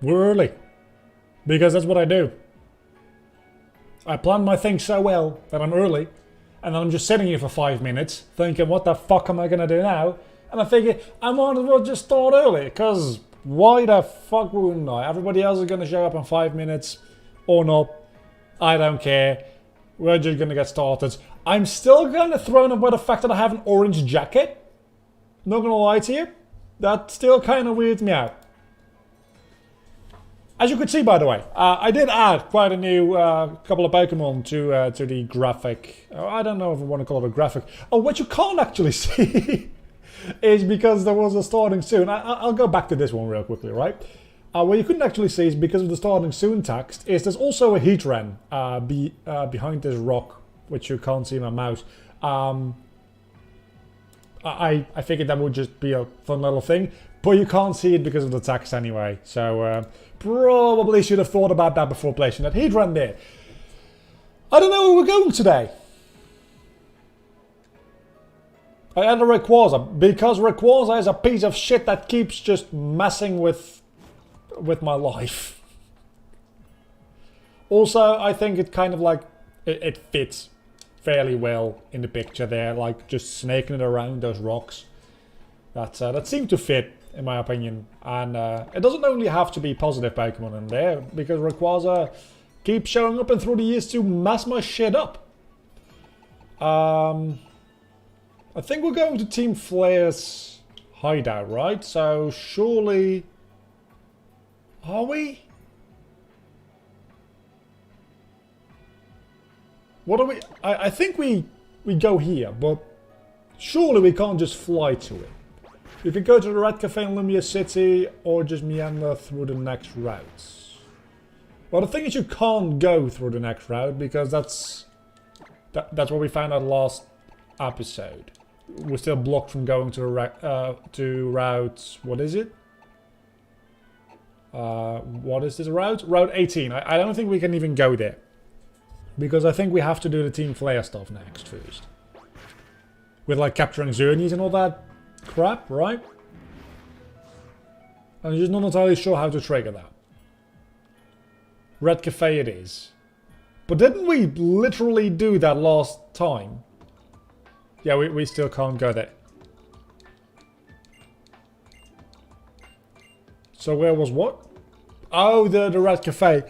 We're early. Because that's what I do. I plan my things so well that I'm early. And then I'm just sitting here for 5 minutes thinking, what the fuck am I going to do now? And I figure, I might as well just start early. Because why the fuck wouldn't I? Everybody else is going to show up in 5 minutes. Or not. I don't care. We're just going to get started. I'm still kind of thrown off by the fact that I have an orange jacket. Not going to lie to you. That still kind of weirds me out. As you could see, by the way, I did add quite a new couple of Pokemon to the graphic. I don't know if I want to call it a graphic. Oh, what you can't actually see is because there was a starting soon. I'll go back to this one real quickly, right? What you couldn't actually see is because of the starting soon text is there's also a Heatran behind this rock, which you can't see in my mouse. I figured that would just be a fun little thing, but you can't see it because of the text anyway. So probably should have thought about that before placing that Heatran there. I don't know where we're going today. I added Rayquaza because Rayquaza is a piece of shit that keeps just messing with my life. Also, I think it kind of like it fits fairly well in the picture there, like just snaking it around those rocks. That seemed to fit, in my opinion. And it doesn't only have to be positive Pokemon in there, because Rayquaza keeps showing up and through the years to mess my shit up. I think we're going to Team Flare's hideout, right? So surely... Are we? What are we? I think we go here, but surely we can't just fly to it. We could go to the Red Cafe in Lumia City or just meander through the next routes. Well, the thing is you can't go through the next route because that's what we found out last episode. We're still blocked from going to route, what is it? What is this route? Route 18. I don't think we can even go there. Because I think we have to do the Team Flare stuff next first. With like capturing Xerneas and all that crap, right? I'm just not entirely sure how to trigger that. Red Cafe it is. But didn't we literally do that last time? Yeah, we still can't go there. So where was what? Oh, the Red Cafe.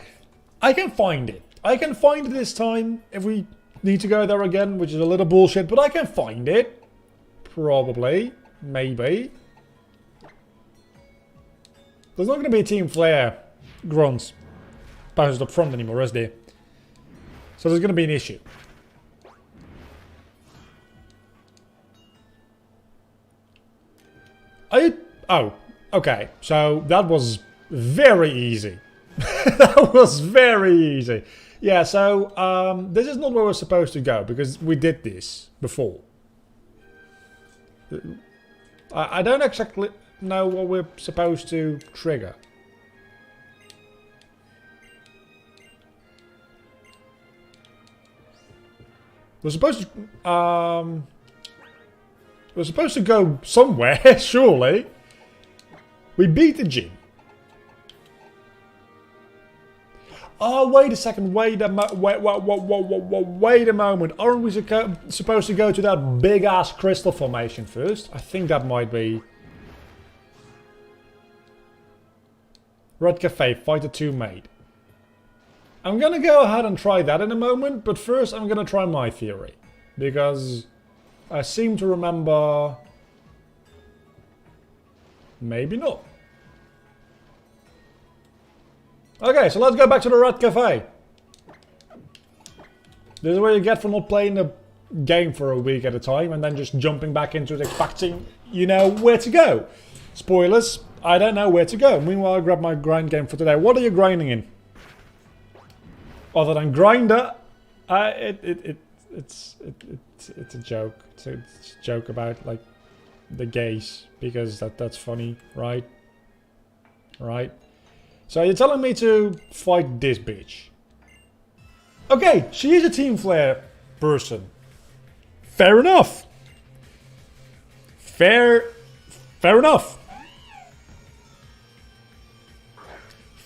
I can find it. I can find it this time if we need to go there again, which is a little bullshit, but I can find it. Probably. Maybe. There's not going to be a Team Flare grunts posted up front anymore, is there? So there's going to be an issue. Oh, okay. So that was very easy. That was very easy. Yeah, so this is not where we're supposed to go because we did this before. I don't exactly know what we're supposed to trigger. We're supposed to go somewhere, surely. We beat the gym. Oh, wait a second. Wait a moment. Aren't we supposed to go to that big-ass crystal formation first? I think that might be... Red Cafe, Fighter 2 mate. I'm gonna go ahead and try that in a moment, but first I'm gonna try my theory. Because I seem to remember... Maybe not. Okay, so let's go back to the Red Cafe. This is what you get for not playing the game for a week at a time and then just jumping back into it expecting, you know, where to go. Spoilers, I don't know where to go. Meanwhile, I grab my grind game for today. What are you grinding in? Other than Grinder, it's a joke. It's a joke about like the gays because that's funny, right? Right. So you're telling me to fight this bitch? Okay, she is a Team Flare person. Fair enough. Fair enough.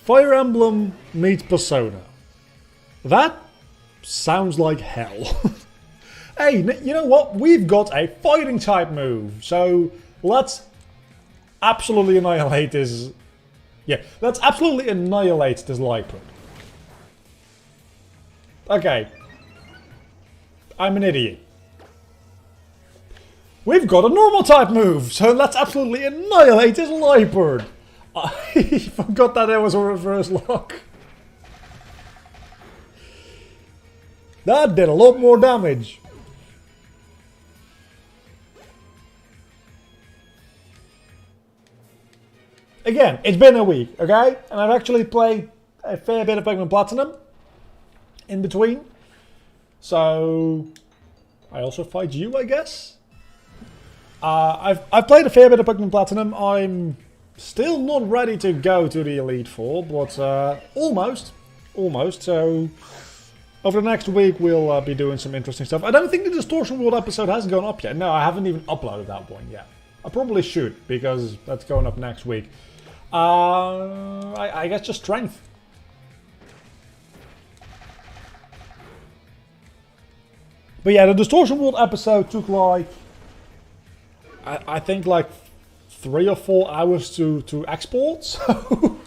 Fire Emblem meets Persona. That sounds like hell. Hey, you know what? We've got a fighting type move. So let's absolutely annihilate this. Yeah, let's absolutely annihilate this Leopard. Okay. I'm an idiot. We've got a normal type move, so let's absolutely annihilate this Leopard. I forgot that there was a reverse lock. That did a lot more damage. Again, it's been a week, okay? And I've actually played a fair bit of Pokemon Platinum in between. So I also fight you, I guess. I've played a fair bit of Pokemon Platinum. I'm still not ready to go to the Elite Four, but almost. So over the next week we'll be doing some interesting stuff. I don't think the Distortion World episode has gone up yet. No, I haven't even uploaded that one yet. I probably should, because that's going up next week. I guess just strength. But yeah, the Distortion World episode took like, I think like 3 or 4 hours to export. So,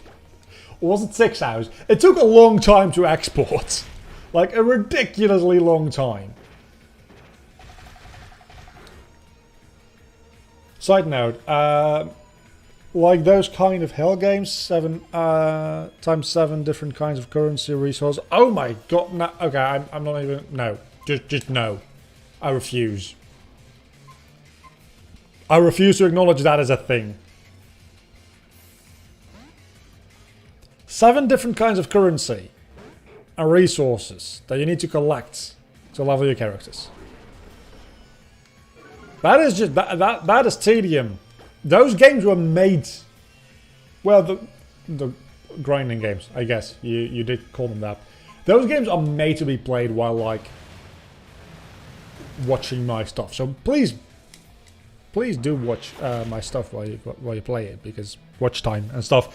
or was it 6 hours? It took a long time to export. Like a ridiculously long time. Side note, like those kind of hell games, 7 times 7 different kinds of currency resources. Oh my god, no, okay, I'm not even, no. Just no. I refuse. I refuse to acknowledge that as a thing. 7 different kinds of currency and resources that you need to collect to level your characters. That is just that is tedium. Those games were made, well, the grinding games, I guess you did call them that. Those games are made to be played while like watching my stuff. So please do watch my stuff while you play it, because watch time and stuff.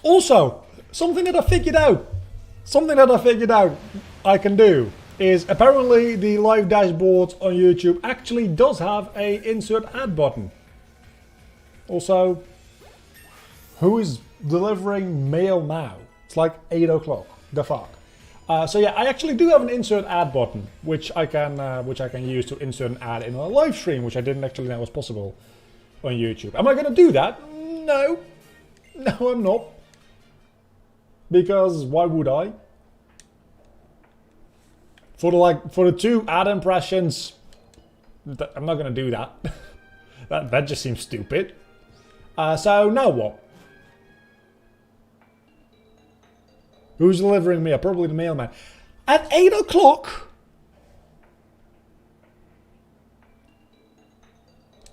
Also, something that I figured out I can do is apparently the live dashboard on YouTube actually does have a insert ad button. Also, who is delivering mail now? It's like 8 o'clock. The fuck. So yeah, I actually do have an insert ad button, which I can use to insert an ad in a live stream, which I didn't actually know was possible on YouTube. Am I going to do that? No, I'm not. Because why would I? For the 2 ad impressions, I'm not going to do that. that just seems stupid. So now what? Who's delivering me? Probably the mailman. At 8 o'clock?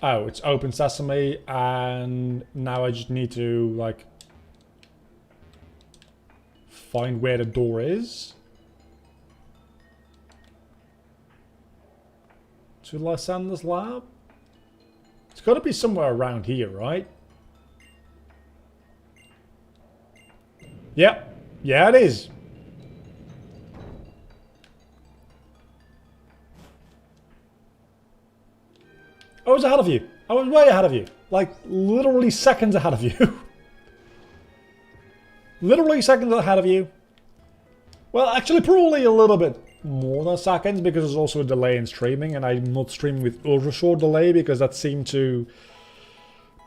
Oh, it's open sesame, and now I just need to, like, find where the door is. To Lysander's lab? It's got to be somewhere around here, right? Yep. Yeah, it is. I was ahead of you. I was way ahead of you. Like, literally seconds ahead of you. Literally seconds ahead of you. Well, actually, probably a little bit more than seconds, because there's also a delay in streaming, and I'm not streaming with ultra short delay because that seemed to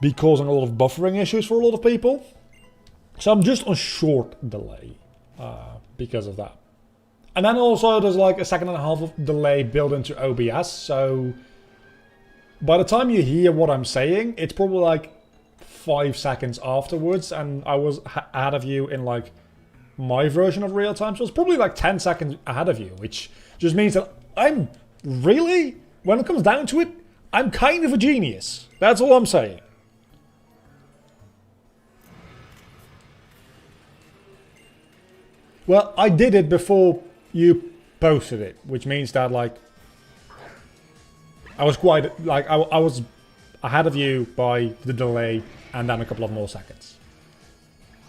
be causing a lot of buffering issues for a lot of people. So I'm just on short delay because of that. And then also there's like a 1.5 seconds of delay built into OBS, so by the time you hear what I'm saying, it's probably like 5 seconds afterwards, and I was ahead of you in like my version of real time, so it's probably like 10 seconds ahead of you, which just means that I'm really, when it comes down to it, I'm kind of a genius. That's all I'm saying. Well, I did it before you posted it, which means that like I was quite, like I was ahead of you by the delay and then a couple of more seconds.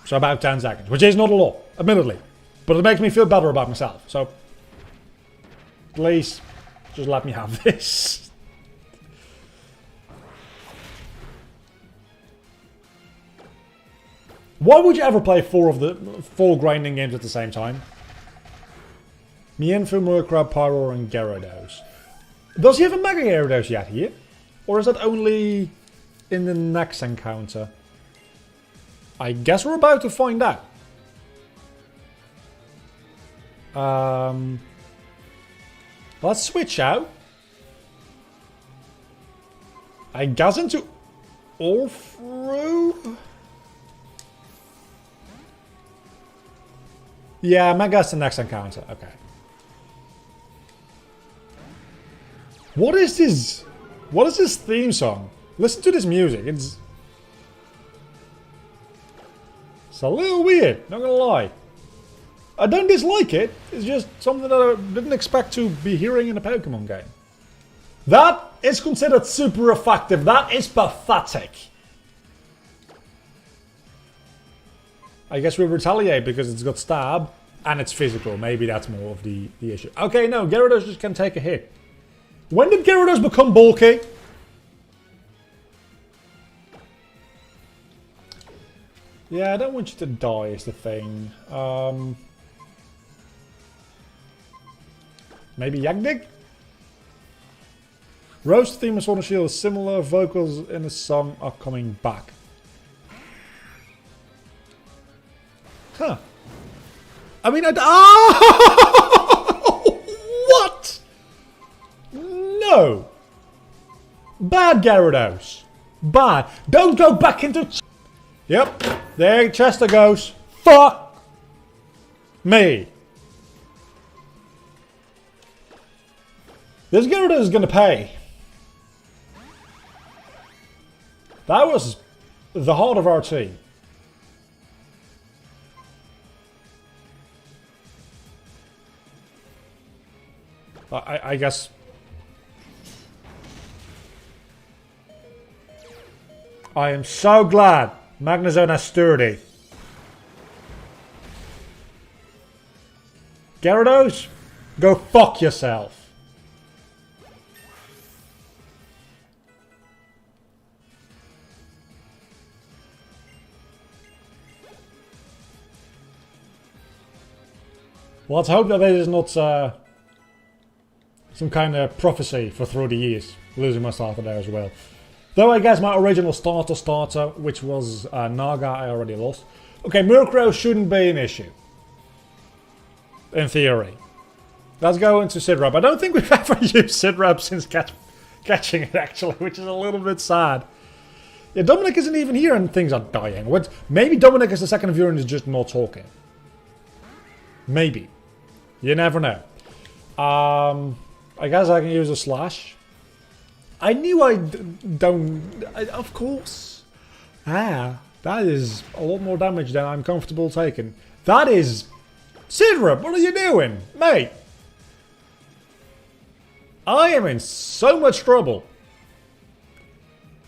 So about 10 seconds, which is not a lot, admittedly. But it makes me feel better about myself. So, please, just let me have this. Why would you ever play four grinding games at the same time? Mienfoo, Murkrab, Pyro, and Gyarados. Does he have a Mega Gyarados yet here? Or is that only in the next encounter? I guess we're about to find out. Let's switch out. I guess into Orthro? Yeah, Mega's the next encounter. Okay. What is this? What is this theme song? Listen to this music. It's a little weird, not gonna lie. I don't dislike it. It's just something that I didn't expect to be hearing in a Pokemon game. That is considered super effective. That is pathetic. I guess we retaliate because it's got stab and it's physical. Maybe that's more of the issue. Okay, no, Gyarados just can take a hit. When did Gyarados become bulky? Yeah, I don't want you to die is the thing. Maybe Yagdig? Roast theme of Sword and Shield is similar. Vocals in the song are coming back. Huh. I mean, what? No. Bad Gyarados. Bad. Don't go back into... Yep. There Chester goes. Fuck me. This Gyarados is going to pay. That was the heart of our team. I guess... I am so glad Magnezone is sturdy. Gyarados, go fuck yourself. Let's hope that it is not some kind of prophecy for through the years. Losing my starter there as well. Though I guess my original starter, which was Naga, I already lost. Okay, Murkrow shouldn't be an issue. In theory. Let's go into Sidrap. I don't think we've ever used Sidrap since catching it, actually, which is a little bit sad. Yeah, Dominic isn't even here and things are dying. Maybe Dominic is the second viewer and is just not talking. Maybe. You never know. I guess I can use a Slash. I knew of course. That is a lot more damage than I'm comfortable taking. That is... Sidrap, what are you doing? Mate! I am in so much trouble.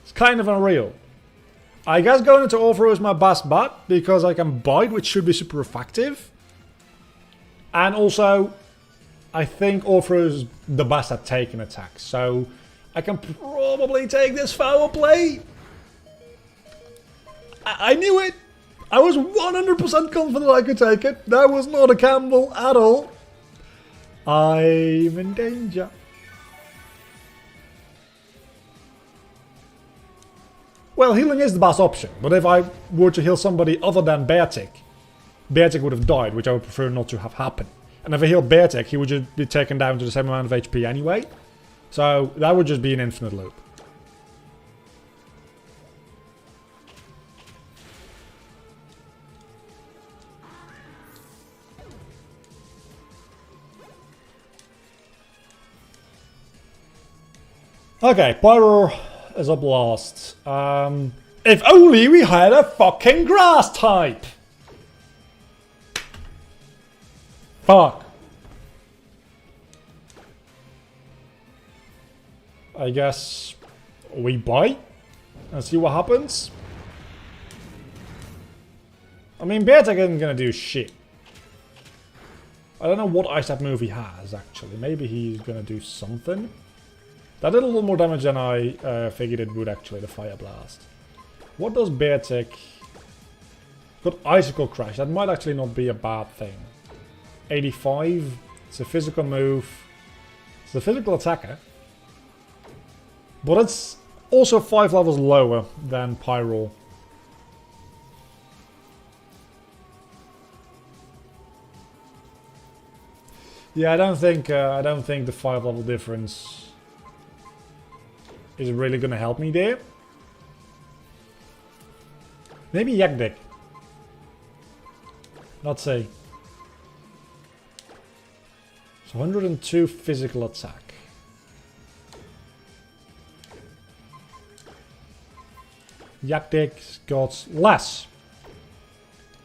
It's kind of unreal. I guess going into Orthro is my best bet, because I can bite, which should be super effective. And also, I think Orthro is the best at taking attacks, so I can probably take this foul play. I knew it. I was 100% confident I could take it. That was not a gamble at all. I'm in danger. Well, healing is the best option, but if I were to heal somebody other than Beartic would have died, which I would prefer not to have happen. And if I healed Beartic, he would just be taken down to the same amount of HP anyway. So that would just be an infinite loop. Okay, Pyro is up last. If only we had a fucking grass type! Fuck. I guess we bite and see what happens. I mean, Beartech isn't gonna do shit. I don't know what ice type move he has, actually. Maybe he's gonna do something. That did a little more damage than I figured it would, actually, the Fire Blast. What does Beartech... Got Icicle Crash. That might actually not be a bad thing. 85. It's a physical move. It's a physical attacker. But it's also 5 levels lower than Pyro. Yeah, I don't think the 5 level difference is really gonna help me there. Maybe Yak Dick. Let's see. So 102 physical attack. Yak Dick's got less.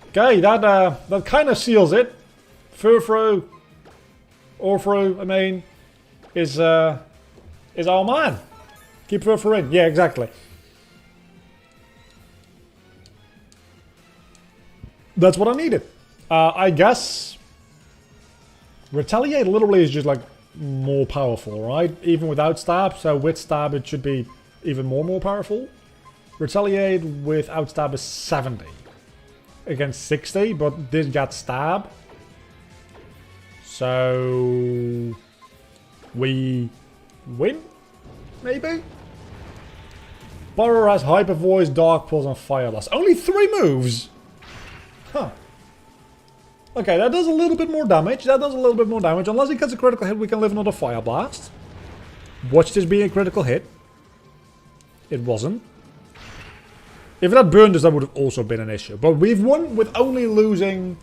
Okay, that kind of seals it. Furfro, Orfro, I mean, is our man. Keep Furfro in. Yeah, exactly. That's what I needed. I guess Retaliate literally is just like more powerful, right? Even without stab, so with stab it should be even more powerful. Retaliate without stab is 70 against 60, but this got stab. So we win, maybe? Burrow has Hyper Voice, Dark Pulse, and Fire Blast. Only 3 moves? Huh. Okay, that does a little bit more damage. Unless he gets a critical hit, we can live another Fire Blast. Watch this being a critical hit. It wasn't. If it had burned us, that would have also been an issue. But we've won with only losing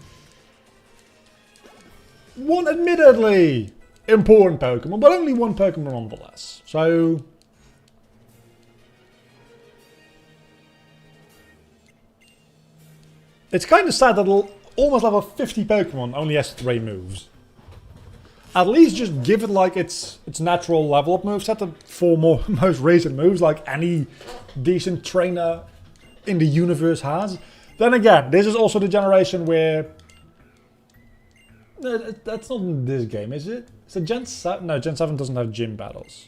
one admittedly important Pokemon, but only one Pokemon nonetheless. So it's kind of sad that almost level 50 Pokemon only has 3 moves. At least just give it like its natural level up moveset, the 4 most recent moves like any decent trainer in the universe has. Then again, this is also the generation where... That's not in this game, is it? Is it Gen 7? No, Gen 7 doesn't have gym battles.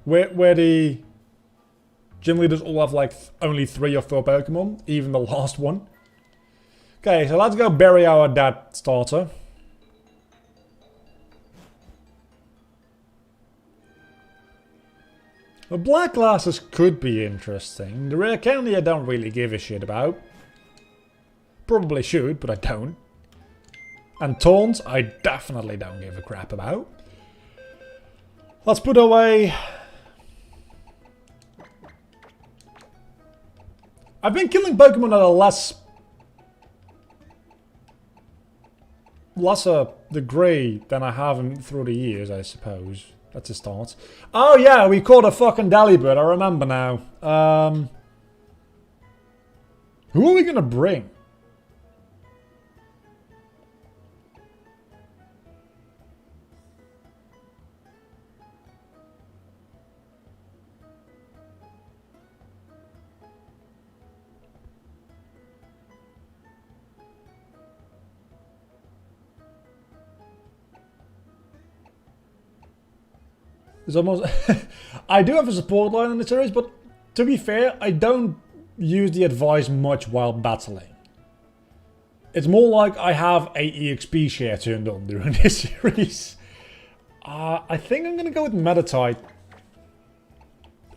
Where the gym leaders all have like only 3 or 4 Pokemon, even the last one. Okay, so let's go bury our dead starter. The Black Glasses could be interesting. The Rare Candy I don't really give a shit about. Probably should, but I don't. And Taunts I definitely don't give a crap about. Let's put away... I've been killing Pokemon at a lesser degree than I have through the years, I suppose. That's a start. Oh yeah, we caught a fucking Delibird, I remember now. Who are we gonna bring? It's almost... I do have a support line in the series, but to be fair, I don't use the advice much while battling. It's more like I have a EXP share turned on during this series. I think I'm going to go with Meditite.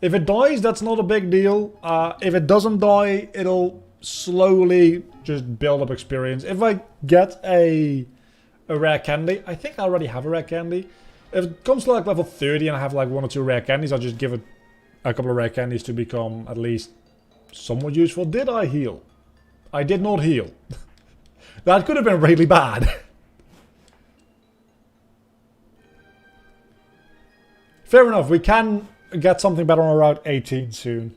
If it dies, that's not a big deal. If it doesn't die, it'll slowly just build up experience. If I get a rare candy, I think I already have a rare candy. If it comes to like level 30 and I have like 1 or 2 rare candies, I'll just give it a couple of rare candies to become at least somewhat useful. Did I heal? I did not heal. That could have been really bad. Fair enough, we can get something better on Route 18 soon.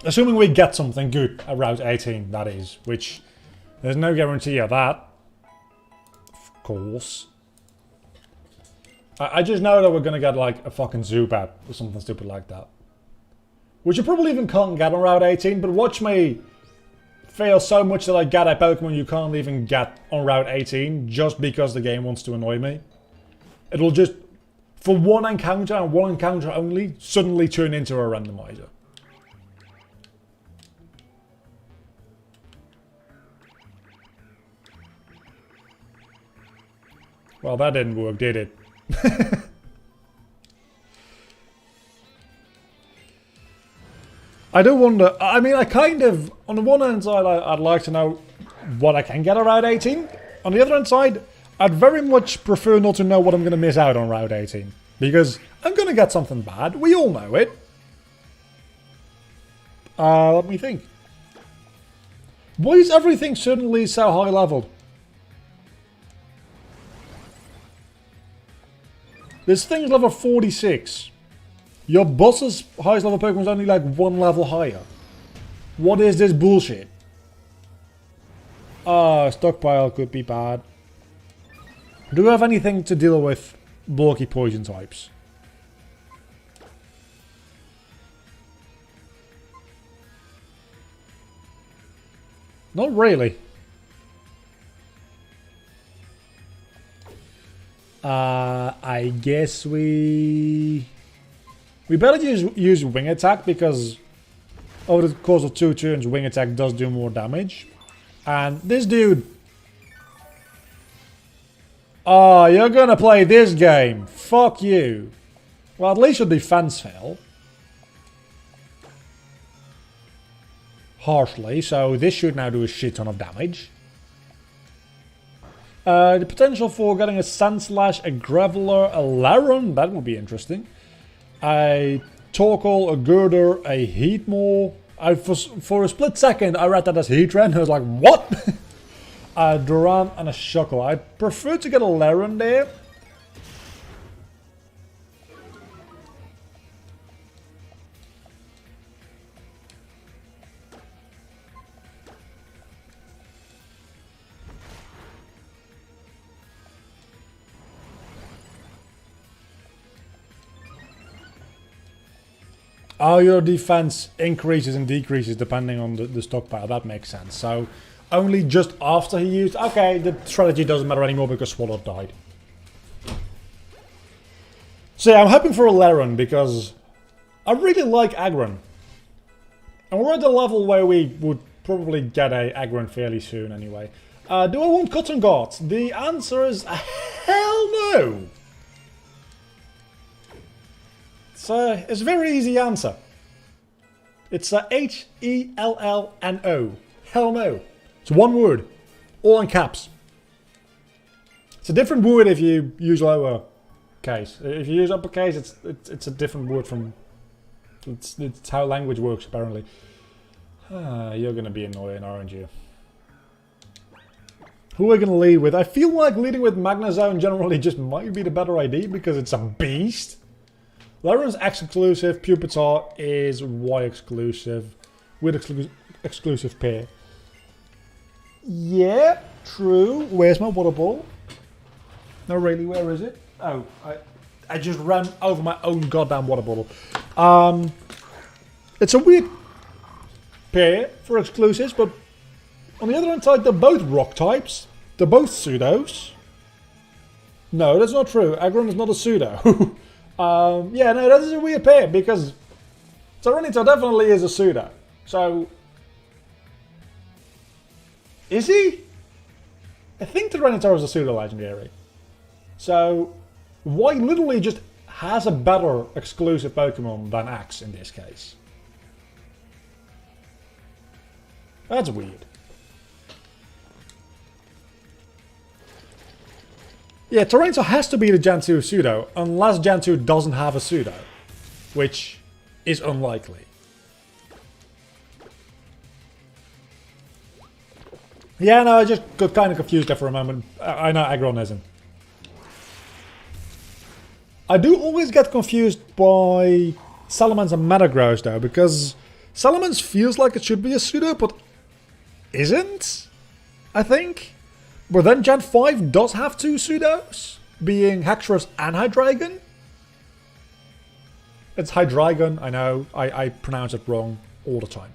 Assuming we get something good at Route 18, that is, which There's no guarantee of that. Of course. I just know that we're gonna get like a fucking Zubat or something stupid like that. Which you probably even can't get on Route 18, but watch me fail so much that I get a Pokemon you can't even get on Route 18 just because the game wants to annoy me. It'll just, for one encounter and one encounter only, suddenly turn into a randomizer. Well, that didn't work, did it? I do wonder, I mean, I kind of, on the one hand side, I'd like to know what I can get on Route 18. On the other hand side, I'd very much prefer not to know what I'm going to miss out on Route 18. Because I'm going to get something bad, we all know it. Let me think. Why is everything suddenly so high leveled? This thing's level 46. Your boss's highest level Pokemon is only like 1 level higher. What is this bullshit? Stockpile could be bad. Do we have anything to deal with bulky poison types? Not really. I guess we better use Wing Attack because over the course of 2 turns, Wing Attack does do more damage. And this dude... Oh, you're gonna play this game. Fuck you. Well, at least your defense fell. Harshly, so this should now do a shit ton of damage. The potential for getting a Sandslash, a Graveler, a Laren, that would be interesting. A Torkoal, a Girder, a Heatmore. For a split second, I read that as Heatran. I was like, what? A Durant and a Shuckle. I prefer to get a Laren there. Oh, your defense increases and decreases depending on the stockpile. That makes sense. So, only just after he used... Okay, the strategy doesn't matter anymore because Swallow died. So yeah, I'm hoping for a Laren because I really like Aggron. And we're at the level where we would probably get a Aggron fairly soon anyway. Do I want Cotton Guard? The answer is hell no! It's a very easy answer. It's H-E-L-L-N-O. Hell no. It's one word. All in caps. It's a different word if you use lower case. If you use uppercase, it's a different word from... It's how language works, apparently. You're going to be annoying, aren't you? Who are we going to lead with? I feel like leading with Magnezone generally just might be the better idea because it's a beast. Laren's X exclusive, Pupitar is Y exclusive, with exclusive pair. Yeah, true. Where's my water ball? No, really, where is it? Oh, I just ran over my own goddamn water bottle. It's a weird pair for exclusives, but on the other hand side, they're both rock types. They're both pseudos. No, that's not true. Aggron is not a pseudo. Yeah, no, that is a weird pair because Tyranitar definitely is a pseudo. So, is he? I think Tyranitar is a pseudo legendary. So, Y literally just has a better exclusive Pokemon than X in this case. That's weird. Yeah, Tyranitar has to be the Gen 2 pseudo, unless Gen 2 doesn't have a pseudo, which is unlikely. Yeah, no, I just got kind of confused there for a moment. I know Aggron isn't. I do always get confused by Salamence and Metagross though, because Salamence feels like it should be a pseudo, but isn't? I think. But then Gen 5 does have two pseudos, being Hexorus and Hydreigon. It's Hydreigon, I know, I pronounce it wrong all the time.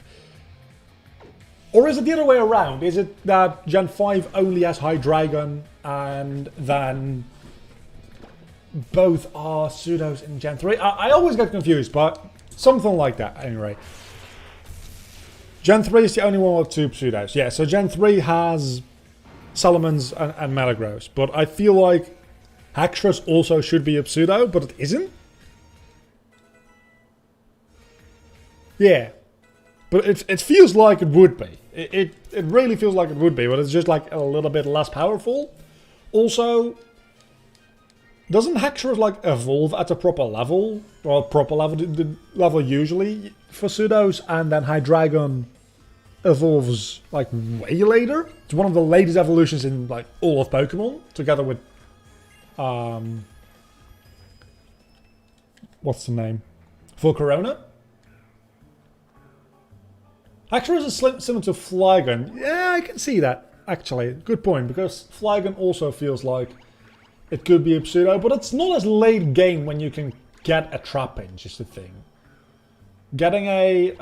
Or is it the other way around? Is it that Gen 5 only has Hydreigon and then both are pseudos in Gen 3? I always get confused, but something like that anyway. Gen 3 is the only one with two pseudos. Yeah, so Gen 3 has Salamence and Metagross, but I feel like Hexorus also should be a pseudo, but it isn't. Yeah, but it feels like it would be. It really feels like it would be, but it's just like a little bit less powerful. Also, doesn't Hexorus like evolve at a proper level? Well, proper level, the level usually for pseudos, and then Hydreigon evolves like way later. It's one of the latest evolutions in like all of Pokemon, together with what's the name? Volcarona. Hexorus is similar to Flygon. Yeah, I can see that, actually. Good point, because Flygon also feels like it could be a pseudo, but it's not as late game when you can get a Trapinch, is the thing. Getting a...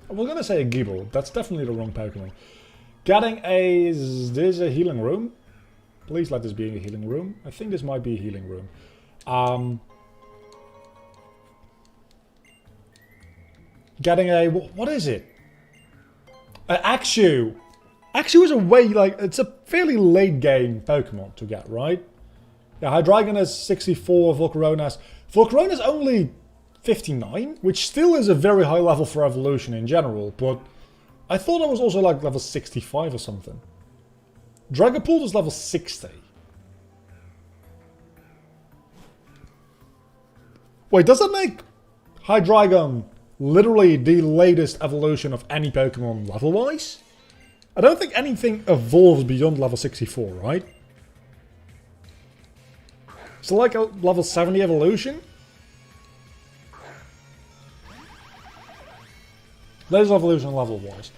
we're gonna say a Gible. That's definitely the wrong Pokemon. Getting a... Is this a healing room? Please let this be a healing room. I think this might be a healing room. Getting a... What is it? An Axew. Axew is a way, like... It's a fairly late game Pokemon to get, right? Yeah, Hydreigon is 64, Volcarona's... Volcarona's only 59, which still is a very high level for evolution in general, but I thought it was also like level 65 or something. Dragapult is level 60. Wait, does that make Hydreigon literally the latest evolution of any Pokemon level-wise? I don't think anything evolves beyond level 64, right? So like a level 70 evolution? Latest evolution level-wise.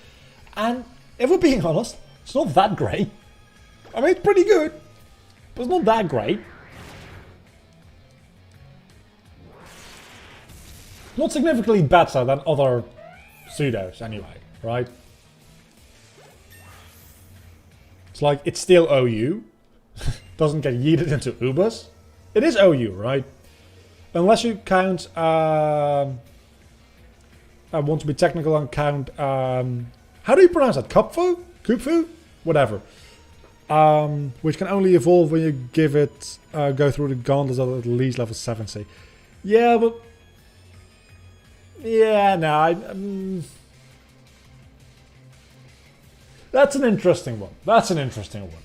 And if we're being honest, it's not that great. I mean, it's pretty good, but it's not that great. Not significantly better than other pseudos, anyway, right? It's like, it's still OU. Doesn't get yeeted into Ubers. It is OU, right? Unless you count... I want to be technical and count... how do you pronounce that? Kupfu? Kupfu? Whatever. Which can only evolve when you give it... go through the gauntlets at least level 70. Yeah, but... Yeah, no, that's an interesting one. That's an interesting one.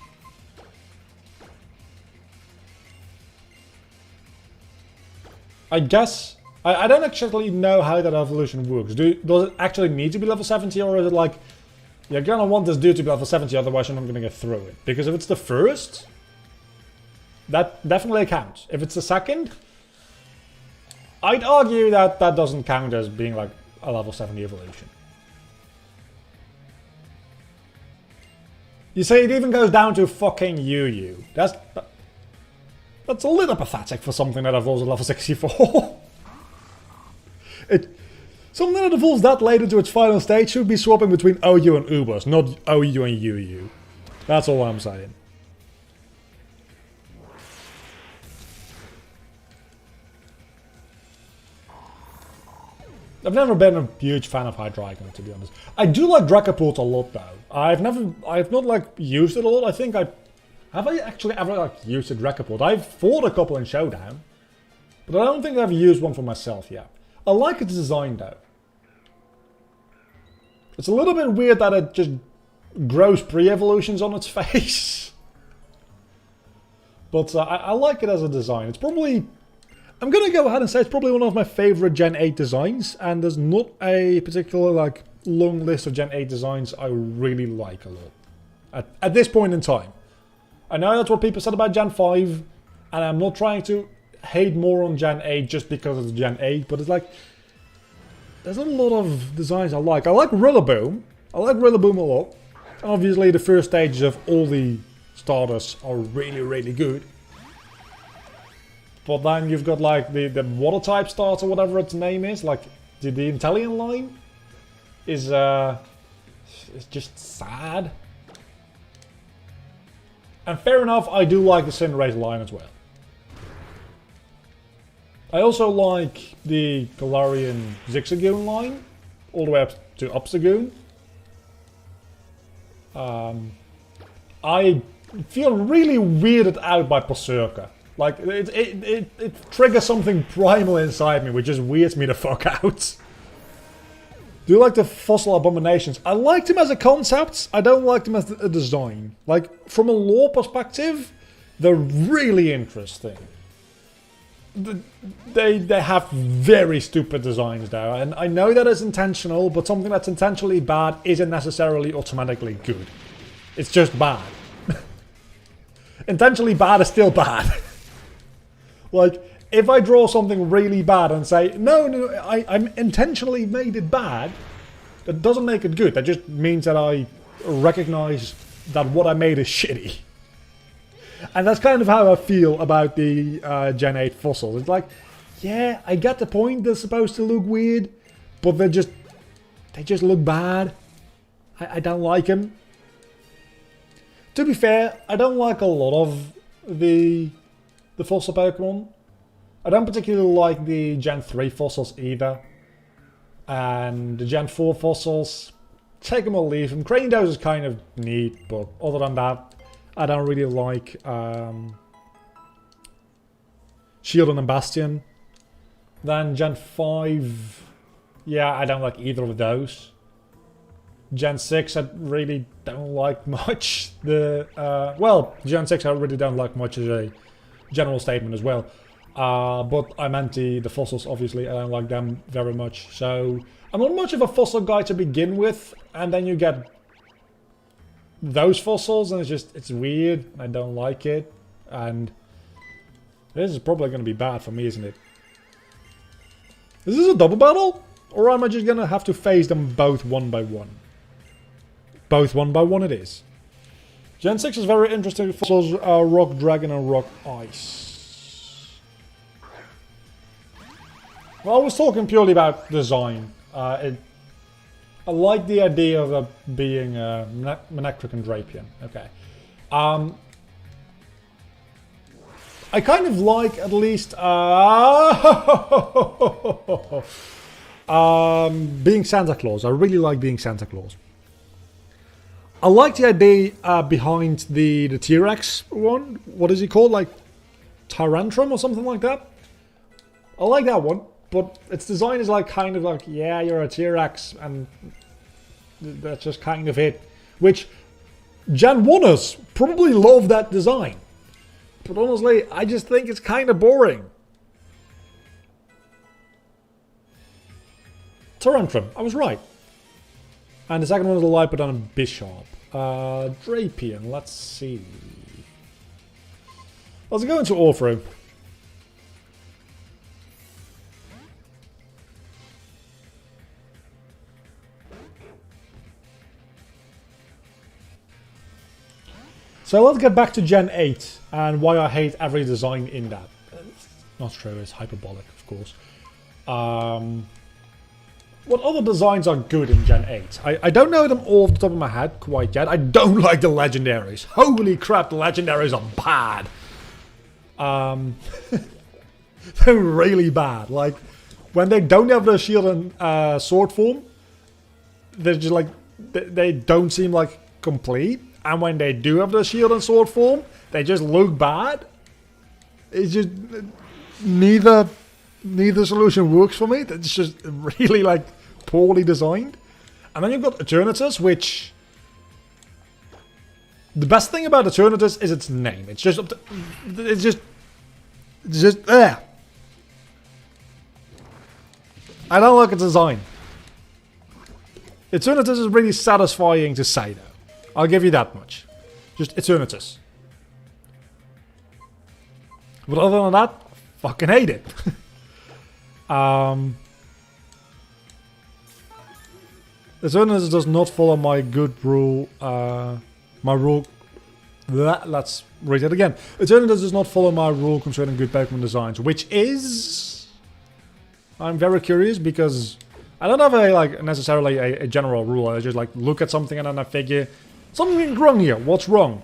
I guess... I don't actually know how that evolution works. Does it actually need to be level 70, or is it like... You're gonna want this dude to be level 70, otherwise you're not gonna get through it. Because if it's the first... That definitely counts. If it's the second... I'd argue that that doesn't count as being like a level 70 evolution. You say it even goes down to fucking UU. That's a little pathetic for something that evolves at level 64. Something that evolves that late into its final stage should be swapping between OU and Ubers, not OU and UU. That's all I'm saying. I've never been a huge fan of Hydreigon, to be honest. I do like Dragapult a lot, though. I've not like used it a lot. I think have I actually ever like used a Dragapult? I've fought a couple in Showdown, but I don't think I've used one for myself yet. I like its design, though. It's a little bit weird that it just grows pre-evolutions on its face. But I like it as a design. It's probably... I'm going to go ahead and say it's probably one of my favorite Gen 8 designs, and there's not a particular like long list of Gen 8 designs I really like a lot. At this point in time. I know that's what people said about Gen 5, and I'm not trying to hate more on Gen 8 just because it's Gen 8, but it's like... There's a lot of designs I like. I like Rillaboom. I like Rillaboom a lot. And obviously the first stages of all the starters are really, really good. But then you've got like the water type starter, whatever its name is, like the Inteleon line is just sad. And fair enough, I do like the Cinderace line as well. I also like the Galarian Zigzagoon line, all the way up to Obstagoon. I feel really weirded out by Berserker. Like, it triggers something primal inside me, which just weirds me the fuck out. Do you like the Fossil Abominations? I liked them as a concept, I don't like them as a design. Like, from a lore perspective, they're really interesting. They have very stupid designs though, and I know that is intentional, but something that's intentionally bad isn't necessarily automatically good. It's just bad. Intentionally bad is still bad. Like, if I draw something really bad and say, no, I'm intentionally made it bad, that doesn't make it good. That just means that I recognize that what I made is shitty. And that's kind of how I feel about the Gen 8 fossils. It's like, yeah, I get the point, they're supposed to look weird, but they just look bad. I don't like them. To be fair, I don't like a lot of the fossil Pokemon. I don't particularly like the Gen 3 fossils either. And the Gen 4 fossils, take them or leave them. Cranidos is kind of neat, but other than that, I don't really like Shieldon and Bastion. Then Gen 5, yeah, I don't like either of those. Gen 6 I really don't like much. Well, Gen 6 I really don't like much as a general statement as well. But I meant the fossils, obviously, I don't like them very much. So, I'm not much of a fossil guy to begin with, and then you get those fossils, and it's weird, I don't like it, and this is probably going to be bad for me, isn't it? Is this a double battle? Or am I just going to have to face them both one by one? Both one by one it is. Gen 6 is very interesting fossils, Rock Dragon and Rock Ice. Well, I was talking purely about design. I like the idea of being Manectric and Drapion. Okay. I kind of like, at least, being Santa Claus. I really like being Santa Claus. I like the idea behind the T-Rex one. What is he called? Like Tyrantrum or something like that? I like that one. But its design is like kind of like, yeah, you're a T-Rex, and that's just kind of it. Which Gen 1ers probably love that design. But honestly, I just think it's kind of boring. Tyrantrum, I was right. And the second one is a Lipodon and Bishop. Drapion, let's see. Let's go into Orthro. So let's get back to Gen 8 and why I hate every design in that. It's not true, it's hyperbolic, of course. What other designs are good in Gen 8? I don't know them all off the top of my head quite yet. I don't like the legendaries. Holy crap, the legendaries are bad. They're really bad. Like, when they don't have the shield and sword form, they're just like, they don't seem like complete. And when they do have the shield and sword form, they just look bad. It's just neither solution works for me. It's just really like poorly designed. And then you've got Eternatus, which the best thing about Eternatus is its name. It's just there. I don't like its design. Eternatus is really satisfying to say though. I'll give you that much. Just Eternatus. But other than that, fucking hate it. Eternus does not follow my good rule. My rule. Let's read it again. Eternus does not follow my rule concerning good Pokemon designs, which is. I'm very curious because I don't have necessarily a general rule. I just look at something and then I figure something's wrong here. What's wrong?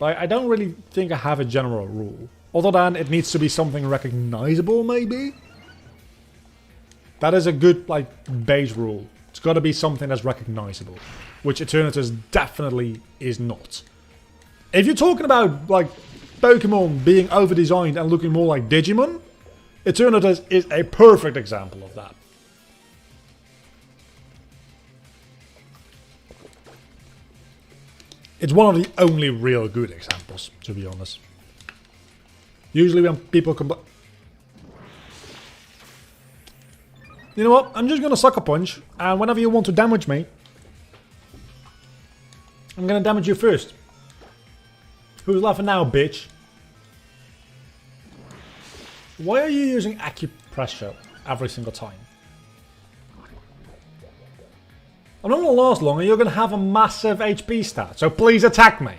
I don't really think I have a general rule. Other than it needs to be something recognizable, maybe. That is a good base rule. It's got to be something that's recognizable, which Eternatus definitely is not. If you're talking about Pokemon being over-designed and looking more like Digimon, Eternatus is a perfect example of that. It's one of the only real good examples, to be honest. Usually when people complain... You know what? I'm just gonna sucker punch, and whenever you want to damage me, I'm gonna damage you first. Who's laughing now, bitch? Why are you using acupressure every single time? I'm not gonna last long, and you're gonna have a massive HP stat, so please attack me.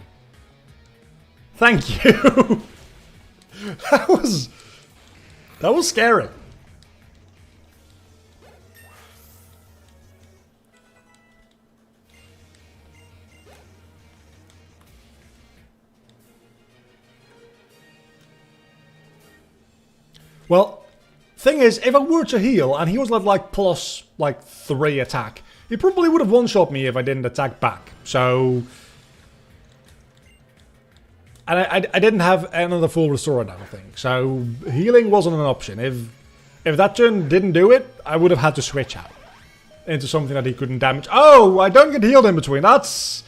Thank you. That was scary. Well, thing is, if I were to heal and he was plus 3 attack, he probably would have one-shot me if I didn't attack back. So, and I didn't have another full restore, I don't think. So healing wasn't an option. If that turn didn't do it, I would have had to switch out into something that he couldn't damage. Oh, I don't get healed in between. That's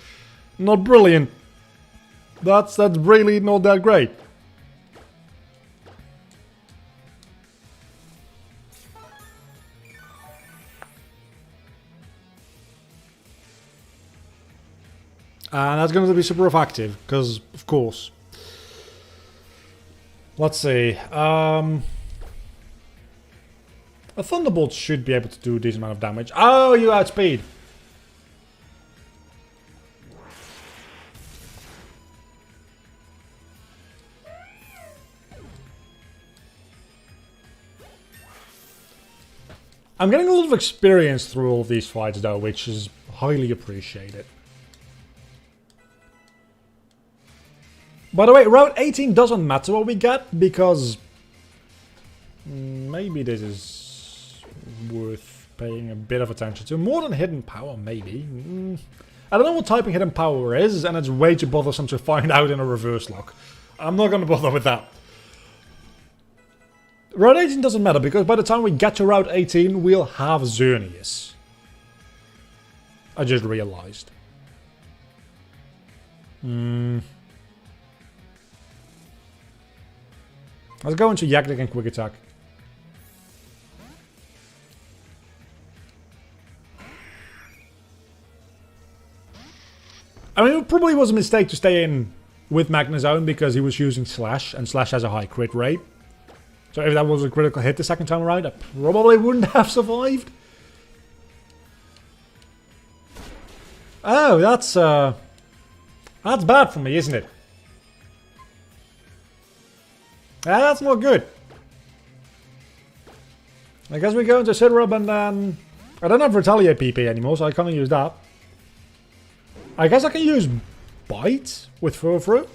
not brilliant. That's really not that great. And that's going to be super effective, because, of course. Let's see. A Thunderbolt should be able to do a decent amount of damage. Oh, you outspeed. I'm getting a lot of experience through all of these fights, though, which is highly appreciated. By the way, Route 18 doesn't matter what we get, because maybe this is worth paying a bit of attention to. More than Hidden Power, maybe. I don't know what typing Hidden Power is, and it's way too bothersome to find out in a Reverse-locke. I'm not going to bother with that. Route 18 doesn't matter, because by the time we get to Route 18, we'll have Xerneas. I just realized. Let's go into Yaknik and Quick Attack. I mean, it probably was a mistake to stay in with Magnezone because he was using Slash, and Slash has a high crit rate. So if that was a critical hit the second time around, I probably wouldn't have survived. Oh, that's bad for me, isn't it? That's not good. I guess we go into Sidrub and then... I don't have Retaliate PP anymore, so I can't use that. I guess I can use Bite with Furfru.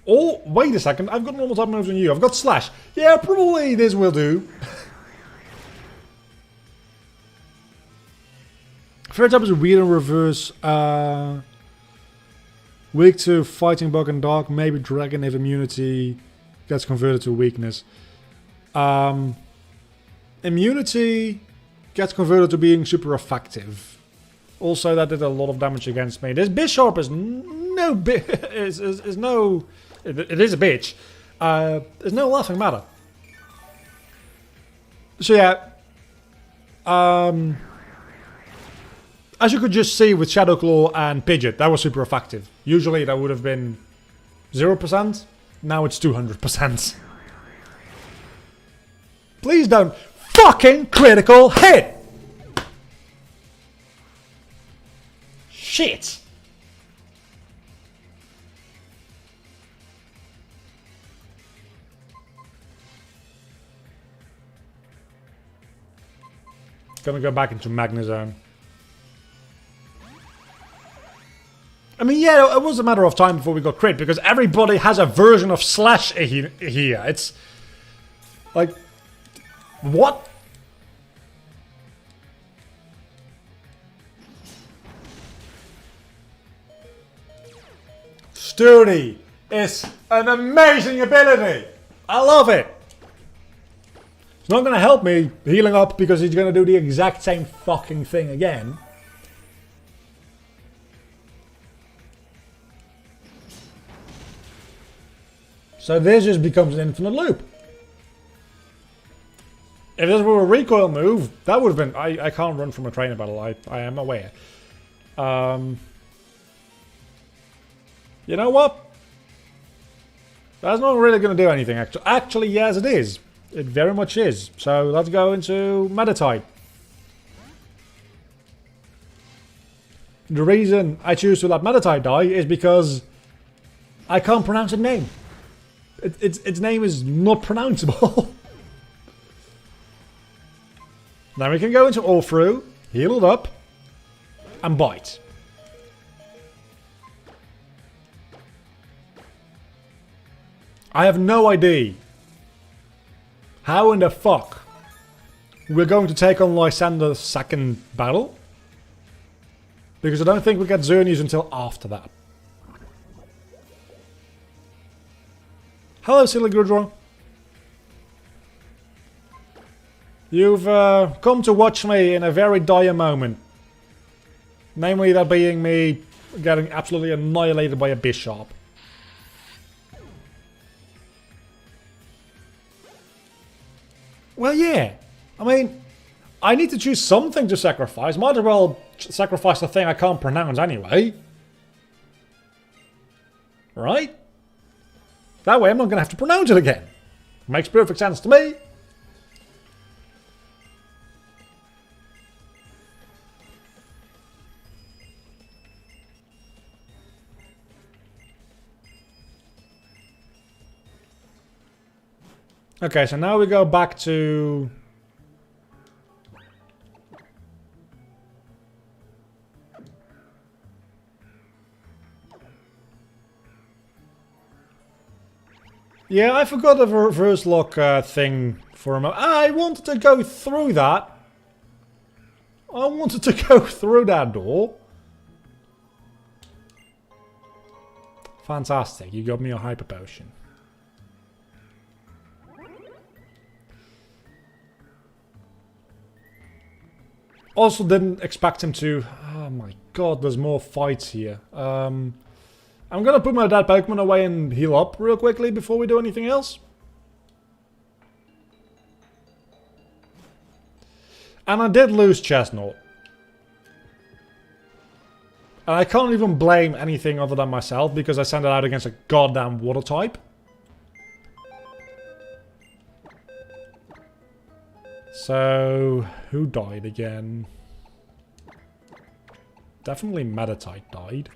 Oh, wait a second. I've got normal type moves on you. I've got Slash. Yeah, probably this will do. Third type is a weird and reverse. Weak to Fighting Bug and Dark, maybe Dragon if immunity gets converted to weakness. Immunity gets converted to being super effective. Also, that did a lot of damage against me. This Bisharp is no is no. It is a bitch. There's no laughing matter. So yeah. As you could just see with Shadow Claw and Pidgeot, that was super effective. Usually that would have been 0%. Now it's 200%. Please don't. fucking critical hit! Shit! Gonna go back into Magna Zone. I mean, yeah, it was a matter of time before we got crit, because everybody has a version of Slash here. It's like, what? Sturdy is an amazing ability. I love it. It's not going to help me healing up because he's going to do the exact same fucking thing again. So this just becomes an infinite loop. If this were a recoil move, that would have been... I can't run from a trainer battle, I am aware. You know what? That's not really going to do anything, actually. Actually, yes, it is. It very much is. So let's go into Meditite. The reason I choose to let Meditite die is because I can't pronounce its name. Its name is not pronounceable. Now we can go into All Through, heal it up, and bite. I have no idea how in the fuck we're going to take on Lysander's second battle, because I don't think we get Xerneas until after that. Hello, silly Grudron. You've come to watch me in a very dire moment. Namely, that being me getting absolutely annihilated by a bishop. Well, yeah. I mean, I need to choose something to sacrifice. Might as well sacrifice the thing I can't pronounce anyway. Right? That way I'm not going to have to pronounce it again. Makes perfect sense to me. Okay, so now we go back to... Yeah, I forgot the reverse-locke thing for a moment. I wanted to go through that. I wanted to go through that door. Fantastic, you got me a hyper potion. Also didn't expect him to... Oh my god, there's more fights here. I'm gonna put my dead Pokemon away and heal up real quickly before we do anything else. And I did lose Chestnut. And I can't even blame anything other than myself because I sent it out against a goddamn water type. So, who died again? Definitely Meditite died.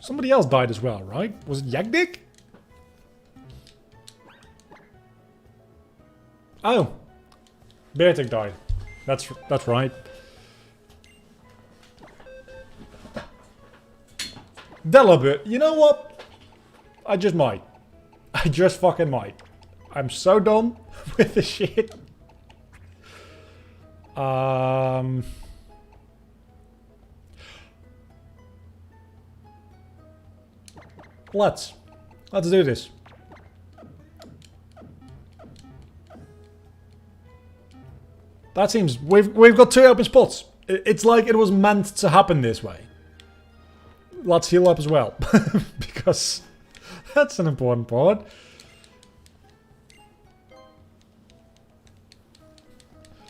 Somebody else died as well, right? Was it Yagdik? Oh, Beartic died. That's right. Delibut, you know what? I just might. I just fucking might. I'm so done with this shit. Let's do this. That seems we've got 2 open spots. It's like it was meant to happen this way. Let's heal up as well because that's an important part.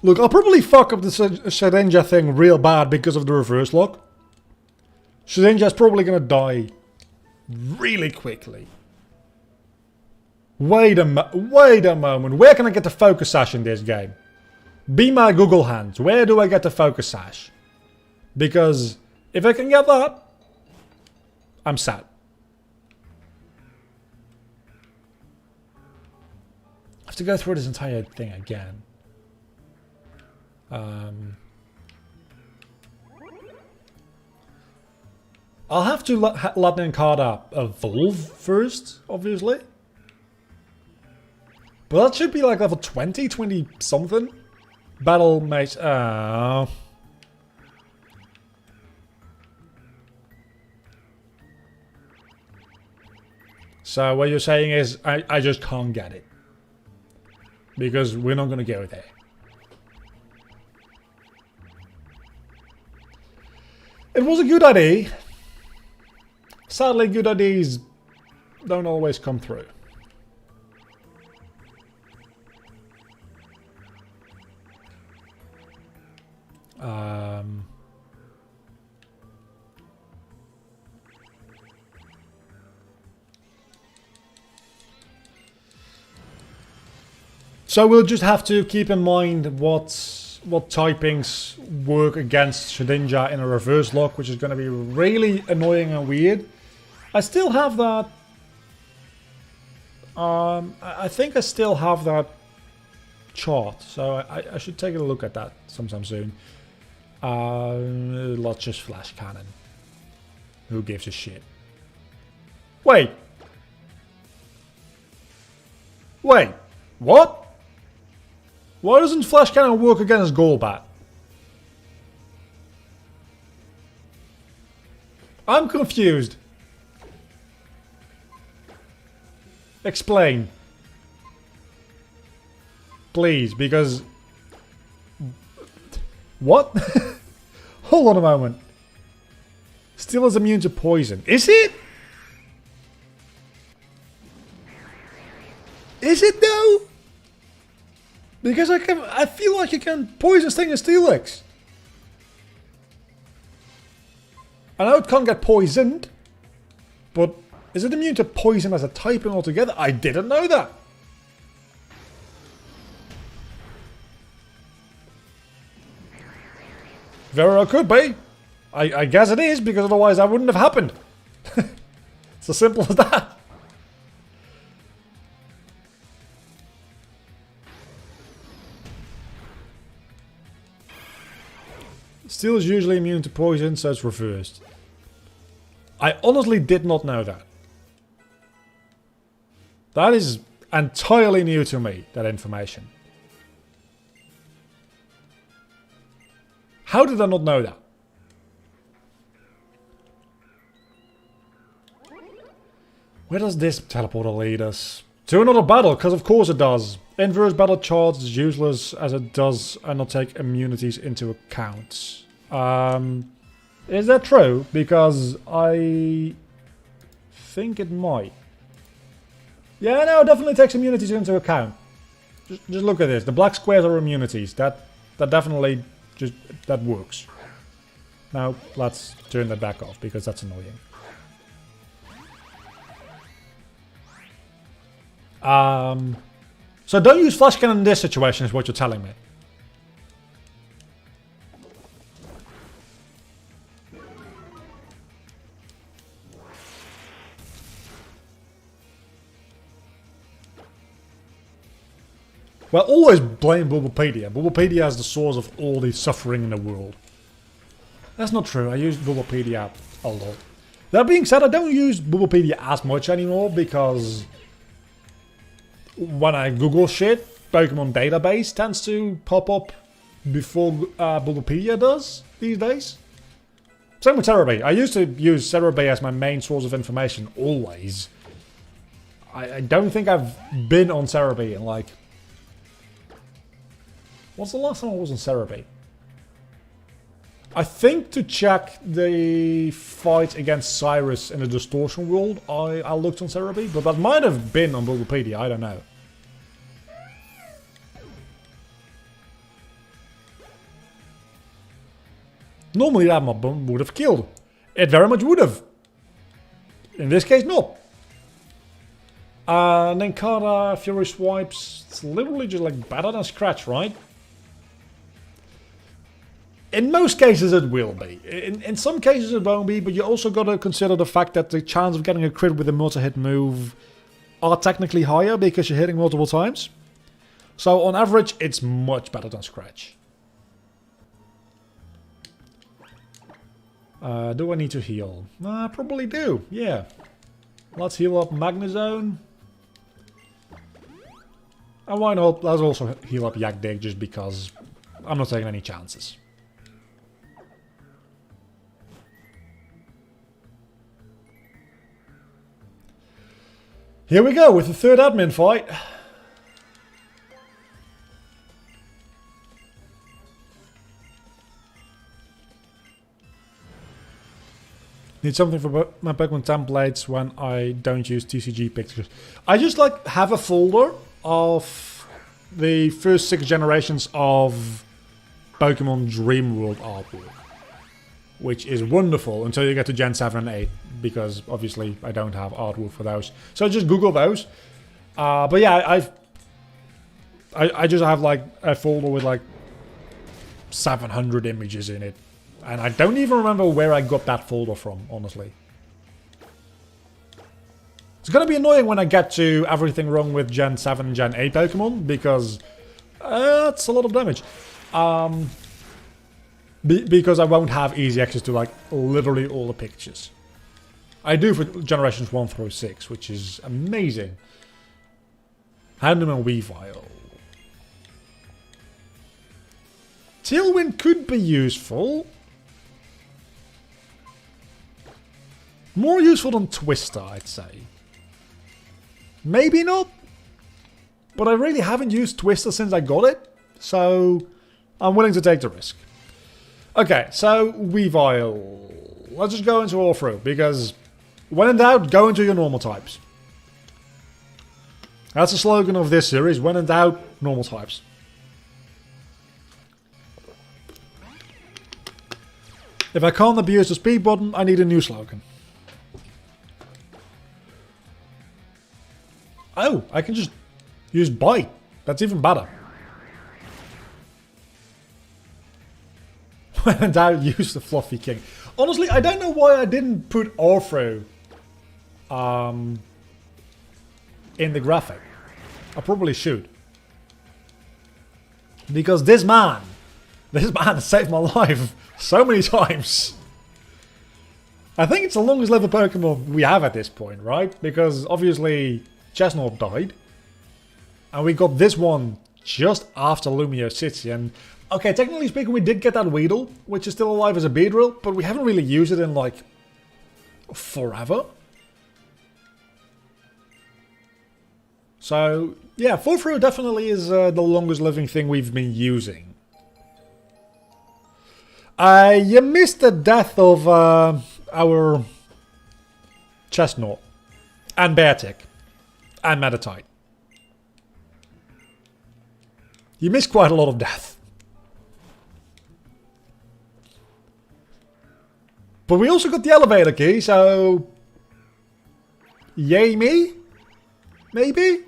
Look, I'll probably fuck up the Shedinja thing real bad because of the reverse lock. Shedinja's probably gonna die really quickly. Wait a moment. Where can I get the focus sash in this game? Be my Google hands. Where do I get the focus sash? Because if I can get that, I'm sad. I have to go through this entire thing again. I'll have to let Lightning Card evolve first, obviously. But that should be like level 20, 20 something. Battle mate. So what you're saying is I just can't get it. Because we're not going to go there. It was a good idea. Sadly, good ideas don't always come through. So we'll just have to keep in mind what typings work against Shedinja in a reverse lock, which is going to be really annoying and weird. I still have that. I think I still have that chart, so I should take a look at that sometime soon. Let's just flash cannon. Who gives a shit? Wait. What? Why doesn't flash cannon work against Golbat? I'm confused. Explain. Please, because... What? Hold on a moment. Steel is immune to poison. Is it? Is it though? Because I feel like you can poison Sting and Steelix. I know it can't get poisoned, but is it immune to poison as a typing altogether? I didn't know that. Very well could be. I guess it is, because otherwise that wouldn't have happened. It's as simple as that. Steel is usually immune to poison, so it's reversed. I honestly did not know that. That is entirely new to me, that information. How did I not know that? Where does this teleporter lead us? To another battle, because of course it does. Inverse battle charge is useless as it does not take immunities into account. Is that true? Because I think it might. Yeah, no, it definitely takes immunities into account. Just look at this. The black squares are immunities. That definitely that works. Now let's turn that back off because that's annoying. So don't use flash cannon in this situation is what you're telling me. Well, always blame Bulbapedia. Bulbapedia is the source of all the suffering in the world. That's not true. I use Bulbapedia a lot. That being said, I don't use Bulbapedia as much anymore because when I Google shit, Pokemon database tends to pop up before Bulbapedia does these days. Same with Cerebi. I used to use Cerebi as my main source of information always. I don't think I've been on Cerebi in like... What's the last time I was on Cerebi? I think to check the fight against Cyrus in the Distortion World, I looked on Cerebi, but that might have been on Bulbapedia, I don't know. Normally that mob would have killed. It very much would have. In this case, no. Ninkata, Fury Swipes, it's literally just like better than Scratch, right? In most cases it will be. In some cases it won't be, but you also got to consider the fact that the chance of getting a crit with a multi-hit move are technically higher because you're hitting multiple times. So on average, it's much better than Scratch. Do I need to heal? I probably do, yeah. Let's heal up Magnezone. And why not? Let's also heal up Yak Dig just because I'm not taking any chances. Here we go with the third admin fight. Need something for my Pokemon templates when I don't use TCG pictures. I just like have a folder of the first 6 generations of Pokemon Dream World artwork, which is wonderful until you get to Gen 7 and 8, because obviously I don't have artwork for those. So just Google those. But yeah, I just have like a folder with like 700 images in it. And I don't even remember where I got that folder from, honestly. It's gonna be annoying when I get to everything wrong with Gen 7 and Gen 8 Pokemon, because that's a lot of damage. Because I won't have easy access to like literally all the pictures. I do for generations 1 through 6, which is amazing. Houndoom and Weavile. Tailwind could be useful. More useful than Twister, I'd say. Maybe not. But I really haven't used Twister since I got it. So I'm willing to take the risk. Okay, so Weavile. Let's just go into all through, because when in doubt, go into your normal types. That's the slogan of this series. When in doubt, normal types. If I can't abuse the speed button, I need a new slogan. Oh, I can just use Bite. That's even better. When in doubt, use the Fluffy King. Honestly, I don't know why I didn't put Orthro in the graphic. I probably should. Because this man saved my life so many times. I think it's the longest lived Pokemon we have at this point, right? Because obviously Chestnut died. And we got this one just after Lumio City. And okay, technically speaking, we did get that Weedle, which is still alive as a Beedrill, but we haven't really used it in like forever. So yeah, Furfrou definitely is the longest living thing we've been using. You missed the death of our Chestnut and Beartick and Meditite. You missed quite a lot of death. But we also got the elevator key, so yay me? Maybe?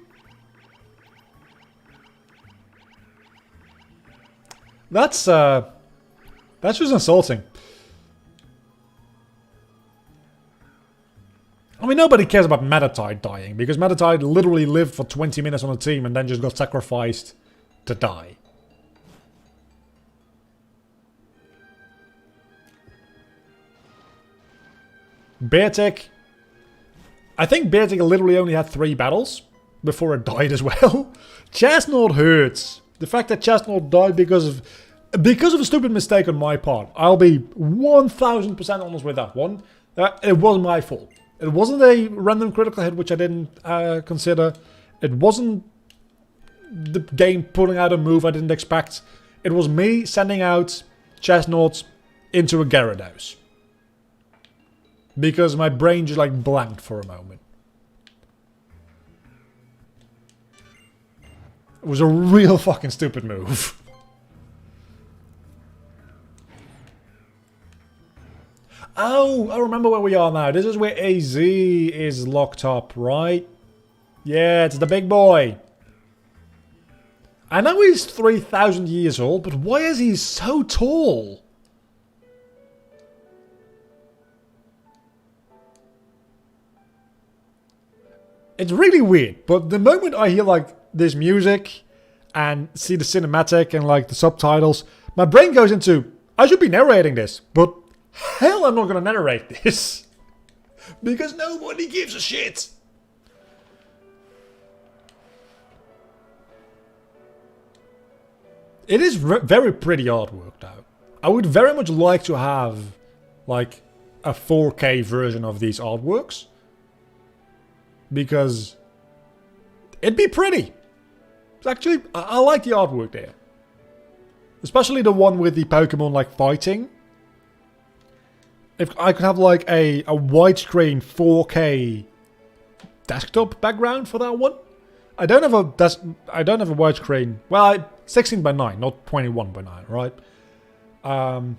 That's just insulting. I mean, nobody cares about Meditite dying, because Meditite literally lived for 20 minutes on a team and then just got sacrificed to die. Beartick. I think Beartick literally only had 3 battles before it died as well. Chestnut hurts. The fact that Chestnut died because of a stupid mistake on my part. I'll be 1000% honest with that one. It wasn't my fault. It wasn't a random critical hit, which I didn't consider. It wasn't the game pulling out a move I didn't expect. It was me sending out Chestnut into a Gyarados. Because my brain just like blanked for a moment. It was a real fucking stupid move. Oh, I remember where we are now. This is where AZ is locked up, right? Yeah, it's the big boy. I know he's 3,000 years old, but why is he so tall? It's really weird, but the moment I hear like this music and see the cinematic and like the subtitles, my brain goes into, I should be narrating this, but hell I'm not gonna narrate this. Because nobody gives a shit. It is very pretty artwork though. I would very much like to have like a 4K version of these artworks. Because it'd be pretty. It's actually, I like the artwork there. Especially the one with the Pokemon like fighting. If I could have like a widescreen 4K desktop background for that one. I don't have a widescreen. Well, 16 by 9, not 21 by 9, right?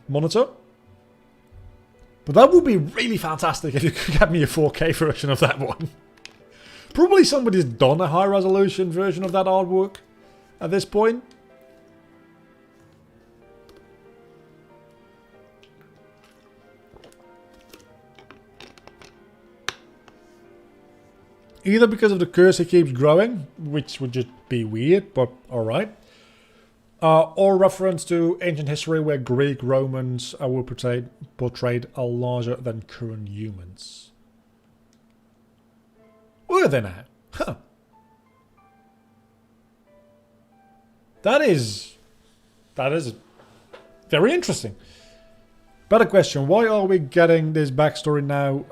Monitor. But that would be really fantastic if you could get me a 4K version of that one. Probably somebody's done a high resolution version of that artwork at this point. Either because of the cursor keeps growing, which would just be weird, but alright. Or reference to ancient history where Greek Romans were portrayed as larger than current humans. Were they now? Huh. That is very interesting. Better question, why are we getting this backstory now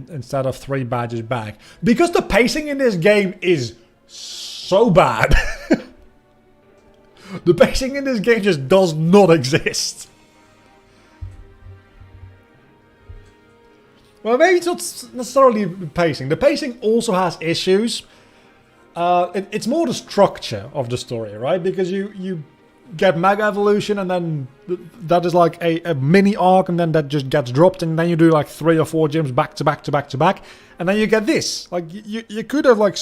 instead of 3 badges back? Because the pacing in this game is so bad. The pacing in this game just does not exist. Well, maybe it's not necessarily pacing. The pacing also has issues. It's more the structure of the story, right? Because you get Mega Evolution and then that is like a mini arc and then that just gets dropped and then you do like 3 or 4 gyms back to back to back to back. And then you get this. Like, you could have like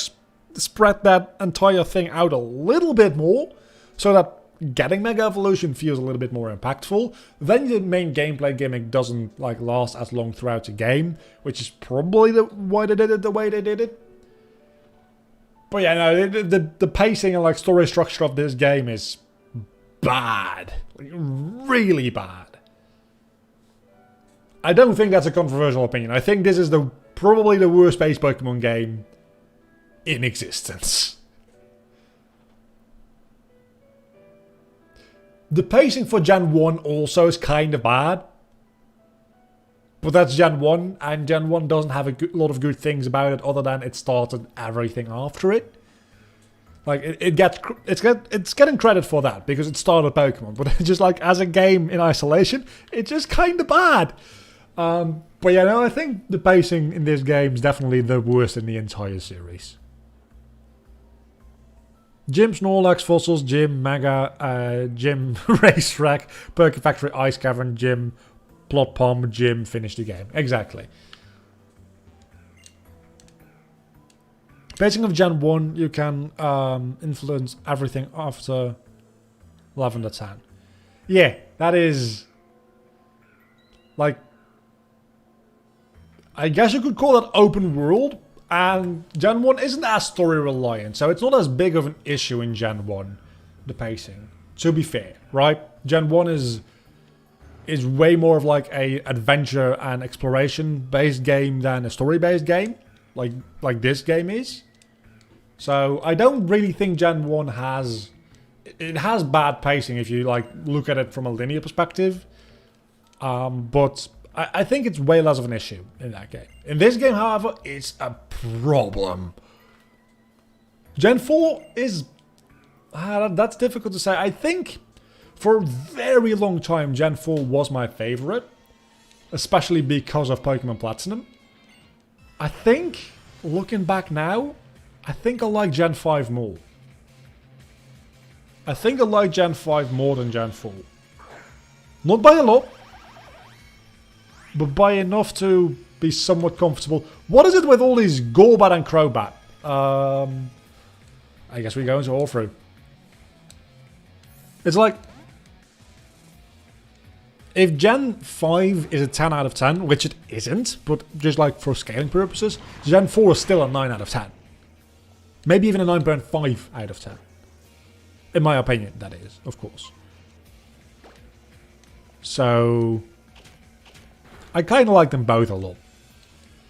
spread that entire thing out a little bit more so that getting Mega Evolution feels a little bit more impactful. Then the main gameplay gimmick doesn't like last as long throughout the game, which is probably why they did it the way they did it. But yeah, no, the pacing and like story structure of this game is bad, like, really bad. I don't think that's a controversial opinion. I think this is probably the worst based Pokemon game in existence. The pacing for Gen 1 also is kind of bad. But that's Gen 1, and Gen 1 doesn't have a lot of good things about it other than it started everything after it. Like, it's getting credit for that, because it started Pokemon. But just like, as a game in isolation, it's just kind of bad. But yeah, no, I think the pacing in this game is definitely the worst in the entire series. Gym Snorlax, Fossils, Gym Mega, Gym Racetrack, Perky Factory, Ice Cavern, Gym Plot Bomb, Gym, finish the game. Exactly. Pacing of Gen 1, you can influence everything after Lavender Town. Yeah, that is like, I guess you could call that open world. And Gen 1 isn't as story reliant, so it's not as big of an issue in Gen 1, the pacing. To be fair, right? Gen 1 is way more of like a adventure and exploration based game than a story based game, like this game is. So I don't really think Gen 1 has bad pacing if you like look at it from a linear perspective. But I think it's way less of an issue in that game. In this game, however, it's a problem. Gen 4 is... that's difficult to say. I think for a very long time, Gen 4 was my favorite. Especially because of Pokemon Platinum. I think, looking back now, I think I like Gen 5 more. I think I like Gen 5 more than Gen 4. Not by a lot, but by enough to be somewhat comfortable. What is it with all these Golbat and Crobat? I guess we go into all through. It's like, if Gen 5 is a 10 out of 10, which it isn't, but just like for scaling purposes, Gen 4 is still a 9 out of 10. Maybe even a 9.5 out of 10. In my opinion, that is, of course. So, I kind of like them both a lot.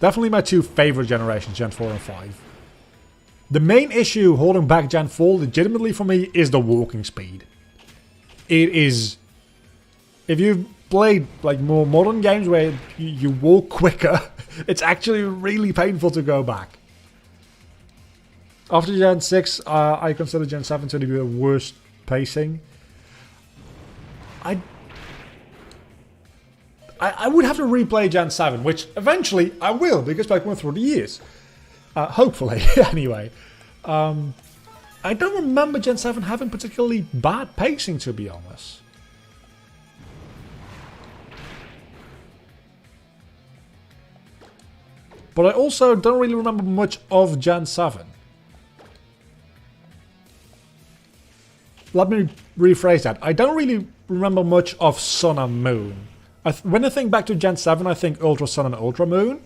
Definitely my two favorite generations, Gen 4 and 5. The main issue holding back Gen 4 legitimately for me is the walking speed. It is... If you've played like more modern games where you walk quicker, it's actually really painful to go back. After Gen 6, I consider Gen 7 to be the worst pacing. I would have to replay Gen 7, which eventually I will, because I went through the years. Hopefully, anyway. I don't remember Gen 7 having particularly bad pacing, to be honest. But I also don't really remember much of Gen 7. Let me rephrase that. I don't really remember much of Sun and Moon. When I think back to Gen 7, I think Ultra Sun and Ultra Moon.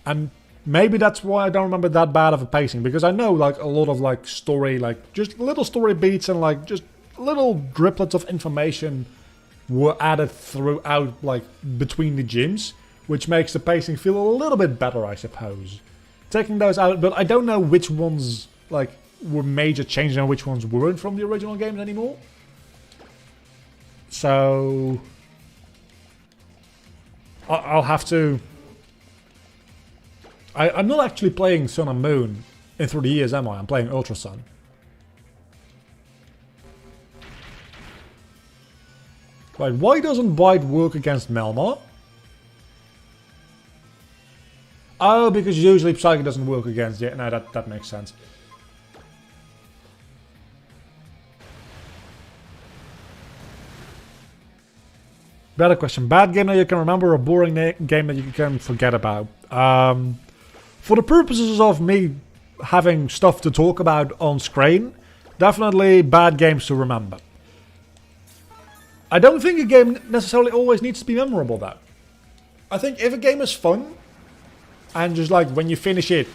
And maybe that's why I don't remember that bad of a pacing. Because I know like a lot of like story, like just little story beats and like just little driplets of information were added throughout, like between the gyms. Which makes the pacing feel a little bit better, I suppose. Taking those out, but I don't know which ones like were major changes and which ones weren't from the original games anymore. So I'll have to... I'm not actually playing Sun and Moon in through the years, am I? I'm playing Ultra Sun. Right, why doesn't Bite work against Melmar? Oh, because usually Psyche doesn't work against it. No, that makes sense. Better question. Bad game that you can remember or boring game that you can forget about? For the purposes of me having stuff to talk about on screen, definitely bad games to remember. I don't think a game necessarily always needs to be memorable though. I think if a game is fun, and just like when you finish it,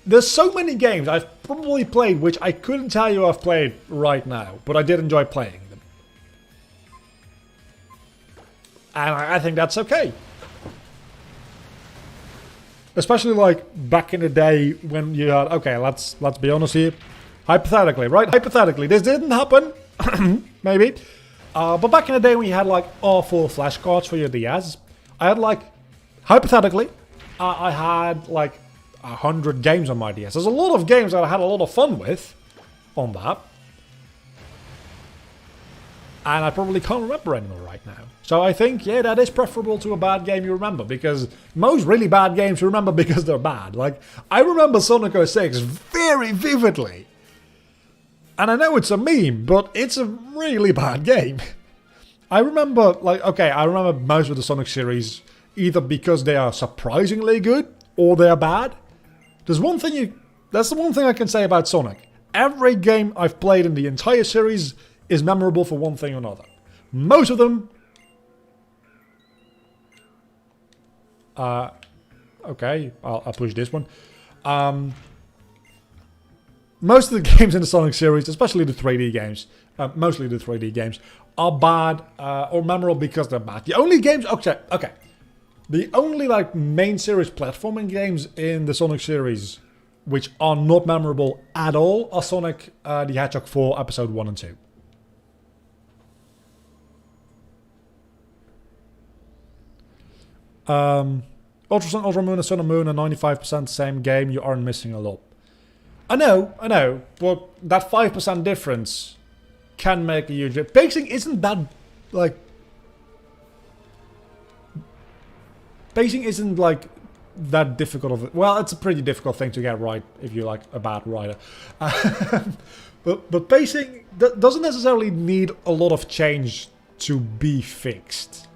there's so many games I've probably played which I couldn't tell you I've played right now, but I did enjoy playing them. And I think that's okay. Especially like back in the day when you had, okay, let's be honest here. Hypothetically, right? Hypothetically, this didn't happen. Maybe. But back in the day when you had like R4 flashcards for your DS, I had like, hypothetically, I had like 100 games on my DS. There's a lot of games that I had a lot of fun with on that. And I probably can't remember anymore right now. So I think, yeah, that is preferable to a bad game you remember. Because most really bad games you remember because they're bad. Like, I remember Sonic 06 very vividly. And I know it's a meme, but it's a really bad game. I remember, like, okay, I remember most of the Sonic series either because they are surprisingly good or they are bad. That's the one thing I can say about Sonic. Every game I've played in the entire series is memorable for one thing or another. Most of them... okay, I'll push this one. Most of the games in the Sonic series, especially the 3D games, mostly the 3D games, are bad or memorable because they're bad. The only games... Okay. The only like main series platforming games in the Sonic series which are not memorable at all are Sonic the Hedgehog 4 Episode 1 and 2. Ultra Sun, Ultra Moon and Sun and Moon are 95% same game. You aren't missing a lot. I know, but that 5% difference can make a huge difference. Pacing isn't that, like... Pacing isn't, like, that difficult of... Well, it's a pretty difficult thing to get right if you're, like, a bad writer. But pacing doesn't necessarily need a lot of change to be fixed.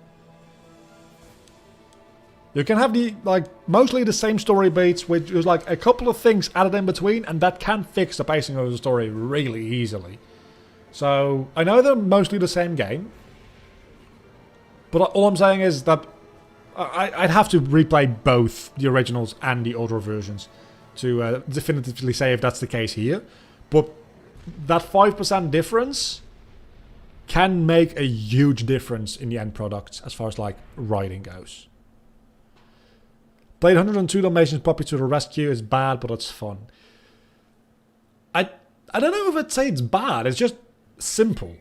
You can have the, like, mostly the same story beats, with just like a couple of things added in between, and that can fix the pacing of the story really easily. So, I know they're mostly the same game, but all I'm saying is that I'd have to replay both the originals and the older versions to definitively say if that's the case here. But that 5% difference can make a huge difference in the end product as far as, like, writing goes. Played 102 Dalmatians Puppy to the Rescue is bad, but it's fun. I don't know if I'd say it's bad, it's just simple.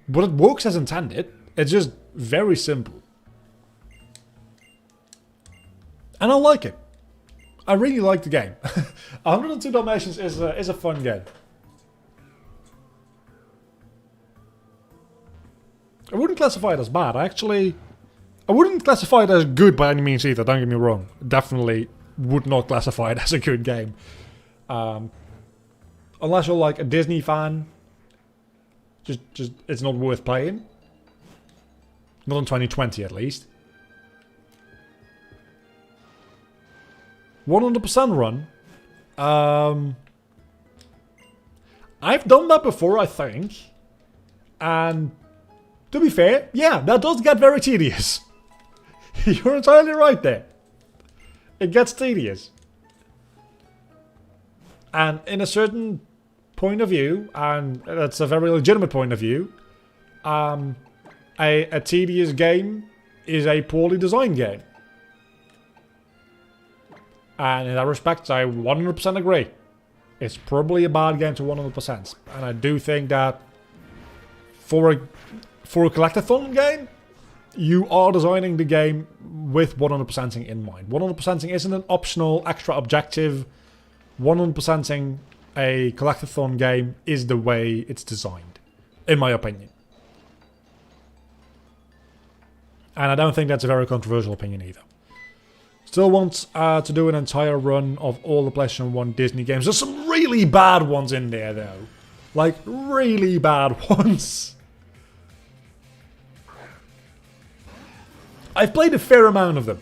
But it works as intended. It's just very simple. And I like it. I really like the game. 102 Dalmatians is a fun game. I wouldn't classify it as bad. I wouldn't classify it as good by any means either, don't get me wrong. Definitely would not classify it as a good game. Unless you're like a Disney fan. Just it's not worth playing. Not in 2020 at least. 100% run. I've done that before, I think. And to be fair, yeah, that does get very tedious. You're entirely right there. It gets tedious. And in a certain point of view, and that's a very legitimate point of view, a tedious game is a poorly designed game. And in that respect, I 100% agree. It's probably a bad game to 100%. And I do think that for a collectathon game, you are designing the game with 100%ing in mind. 100%ing isn't an optional extra objective. 100%ing a collectathon game is the way it's designed, in my opinion. And I don't think that's a very controversial opinion either. Still want to do an entire run of all the PlayStation 1 Disney games. There's some really bad ones in there though. Like, really bad ones. I've played a fair amount of them.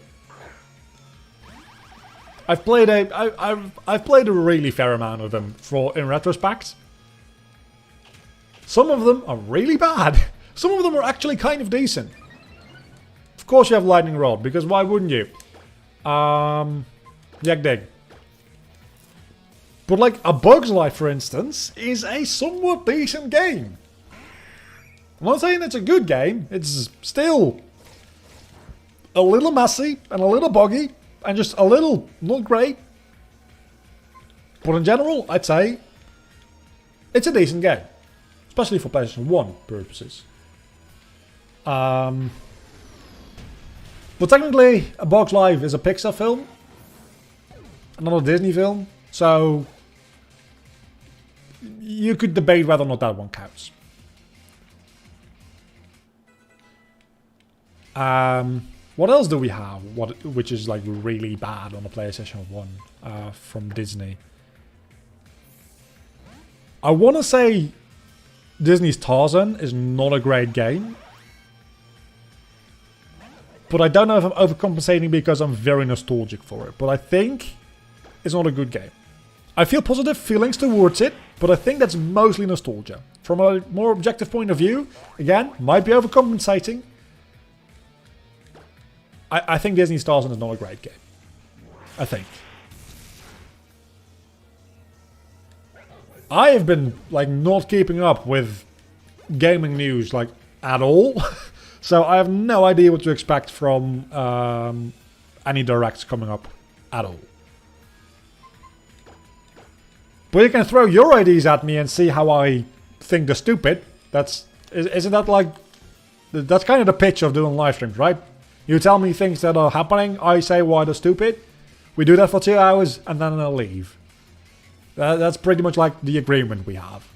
I've played a really fair amount of them in retrospect. Some of them are really bad. Some of them are actually kind of decent. Of course you have Lightning Rod, because why wouldn't you? Yak Dig. But like A Bug's Life, for instance, is a somewhat decent game. I'm not saying it's a good game. It's still a little messy and a little buggy and just a little not great. But in general, I'd say it's a decent game. Especially for PlayStation 1 purposes. But technically, A Bug's Life is a Pixar film. Not a Disney film. So you could debate whether or not that one counts. What else do we have? Which is like really bad on the PlayStation 1 from Disney? I want to say Disney's Tarzan is not a great game. But I don't know if I'm overcompensating because I'm very nostalgic for it. But I think it's not a good game. I feel positive feelings towards it, but I think that's mostly nostalgia. From a more objective point of view, again, might be overcompensating. I think Disney's Tarzan is not a great game. I think. I have been like not keeping up with gaming news like at all. So I have no idea what to expect from any directs coming up at all. But you can throw your ideas at me and see how I think they're stupid. Isn't that like... That's kind of the pitch of doing live streams, right? You tell me things that are happening, I say why they're stupid. We do that for 2 hours and then I'll leave. That's pretty much like the agreement we have.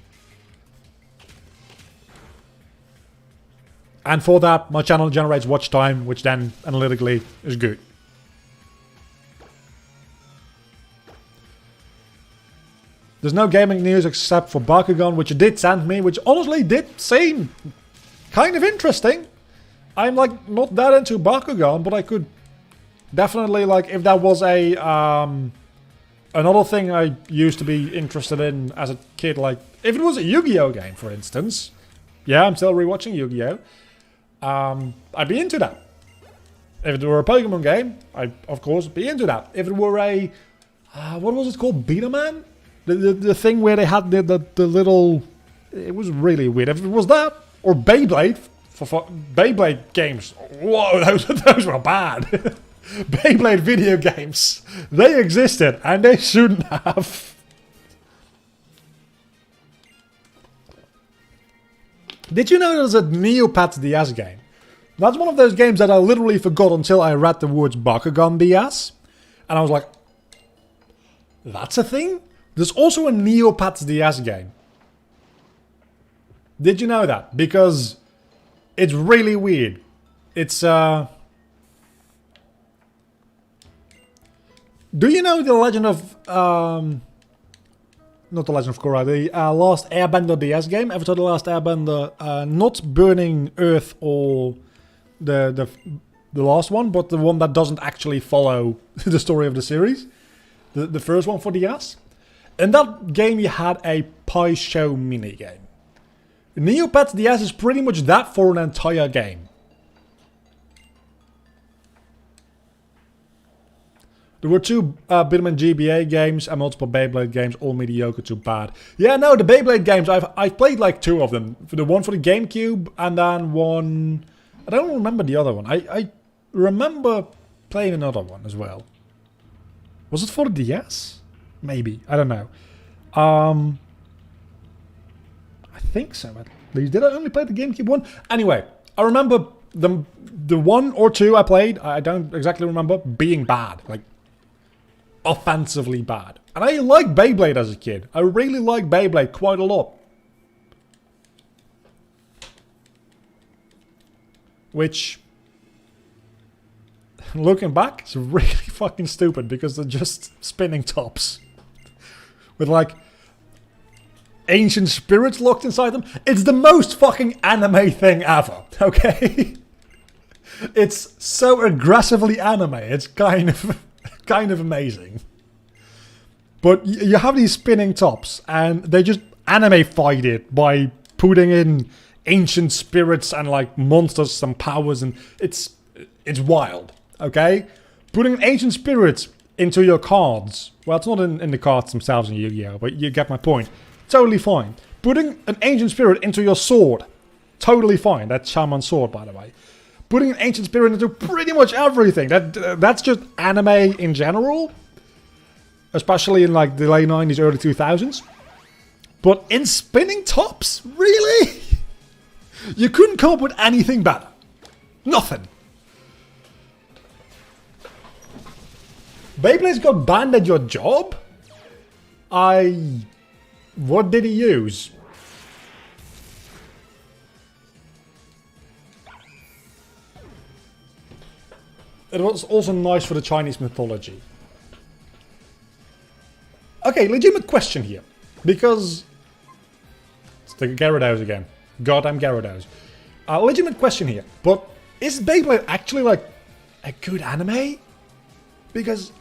And for that, my channel generates watch time, which then analytically is good. There's no gaming news except for Bakugan, which you did send me, which honestly did seem kind of interesting. I'm like not that into Bakugan, but I could definitely like if that was a another thing I used to be interested in as a kid, like if it was a Yu-Gi-Oh game, for instance. Yeah, I'm still rewatching Yu-Gi-Oh. I'd be into that. If it were a Pokemon game, I'd of course be into that. If it were a what was it called, Beat-A-Man? The thing where they had the little, it was really weird. If it was that or Beyblade. For Beyblade games, whoa, those were bad. Beyblade video games, they existed and they shouldn't have. Did you know there's a Neopets DS game? That's one of those games that I literally forgot until I read the words Bakugan DS. And I was like, that's a thing? There's also a Neopets DS game. Did you know that? Because it's really weird. It's, do you know the Legend of, not the Legend of Korra, the Last Airbender DS game? Avatar The Last Airbender, not Burning Earth or the last one, but the one that doesn't actually follow the story of the series. The first one for DS. In that game you had a pie show minigame. Neopets DS is pretty much that for an entire game. There were two Bitman GBA games and multiple Beyblade games, all mediocre to bad. Yeah, no, the Beyblade games, I've played like two of them. The one for the GameCube and then one... I don't remember the other one. I remember playing another one as well. Was it for the DS? Maybe. I don't know. I think so, at least. Did I only play the GameCube one? Anyway, I remember the one or two I played, I don't exactly remember, being bad. Like, offensively bad. And I liked Beyblade as a kid. I really liked Beyblade quite a lot. Which, looking back, is really fucking stupid because they're just spinning tops. With like ancient spirits locked inside them. It's the most fucking anime thing ever, okay? It's so aggressively anime. It's kind of amazing. But you have these spinning tops and they just anime fight it by putting in ancient spirits and like monsters and powers, and it's wild, okay? Putting ancient spirits into your cards. Well, it's not in the cards themselves in Yu-Gi-Oh, but you get my point. Totally fine. Putting an ancient spirit into your sword. Totally fine. That's Shaman's sword, by the way. Putting an ancient spirit into pretty much everything. That's just anime in general. Especially in like the late 90s, early 2000s. But in spinning tops? Really? You couldn't come up with anything better. Nothing. Beyblade's got banned at your job? What did he use? It was also nice for the Chinese mythology. Okay, legitimate question here. Because... It's the Gyarados again. Goddamn Gyarados. Legitimate question here. But is Beyblade actually like a good anime? Because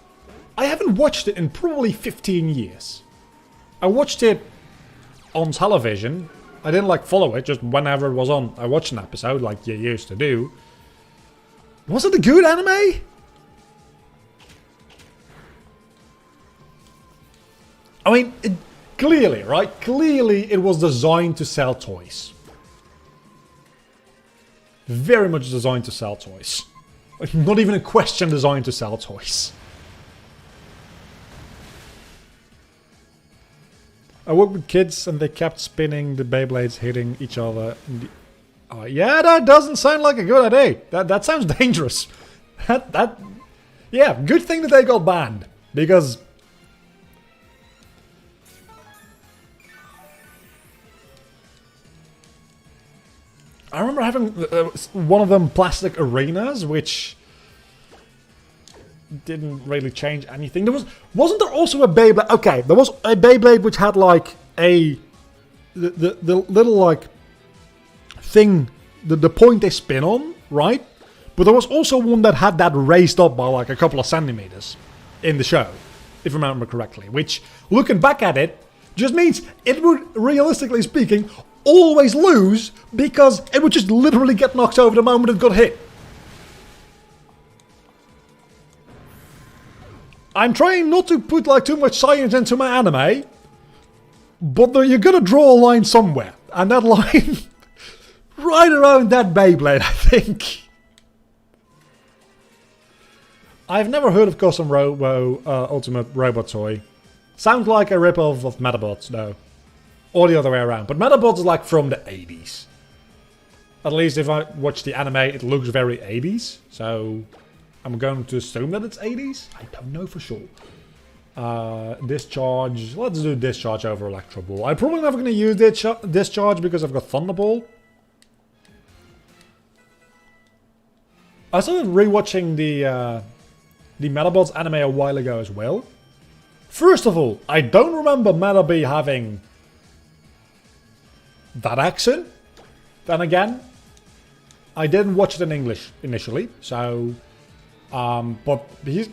I haven't watched it in probably 15 years. I watched it on television. I didn't like follow it, just whenever it was on, I watched an episode like you used to do. Was it a good anime? I mean, clearly, right? Clearly it was designed to sell toys. Very much designed to sell toys. Like, not even a question designed to sell toys. I worked with kids and they kept spinning the Beyblades, hitting each other. Yeah, that doesn't sound like a good idea. That sounds dangerous. Yeah, good thing that they got banned. Because... I remember having one of them plastic arenas, which didn't really change anything. Wasn't there also a Beyblade? Okay, there was a Beyblade which had like the little like thing, the point they spin on right? But there was also one that had that raised up by like a couple of centimeters in the show, if I remember correctly. Which, looking back at it, just means it would, realistically speaking, always lose because it would just literally get knocked over the moment it got hit. I'm trying not to put like too much science into my anime, but you're gonna draw a line somewhere, and that line right around that Beyblade, I think. I've never heard of Custom Robo Ultimate Robot Toy. Sounds like a rip-off of Metabots, though. Or the other way around. But Metabots is like from the 80s. At least if I watch the anime, it looks very 80s. So I'm going to assume that it's 80s. I don't know for sure. Discharge. Let's do Discharge over Electro Ball. I'm probably never going to use Discharge because I've got Thunderball. I started rewatching the Metabots anime a while ago as well. First of all, I don't remember Metabee having that accent. Then again, I didn't watch it in English initially, so but he's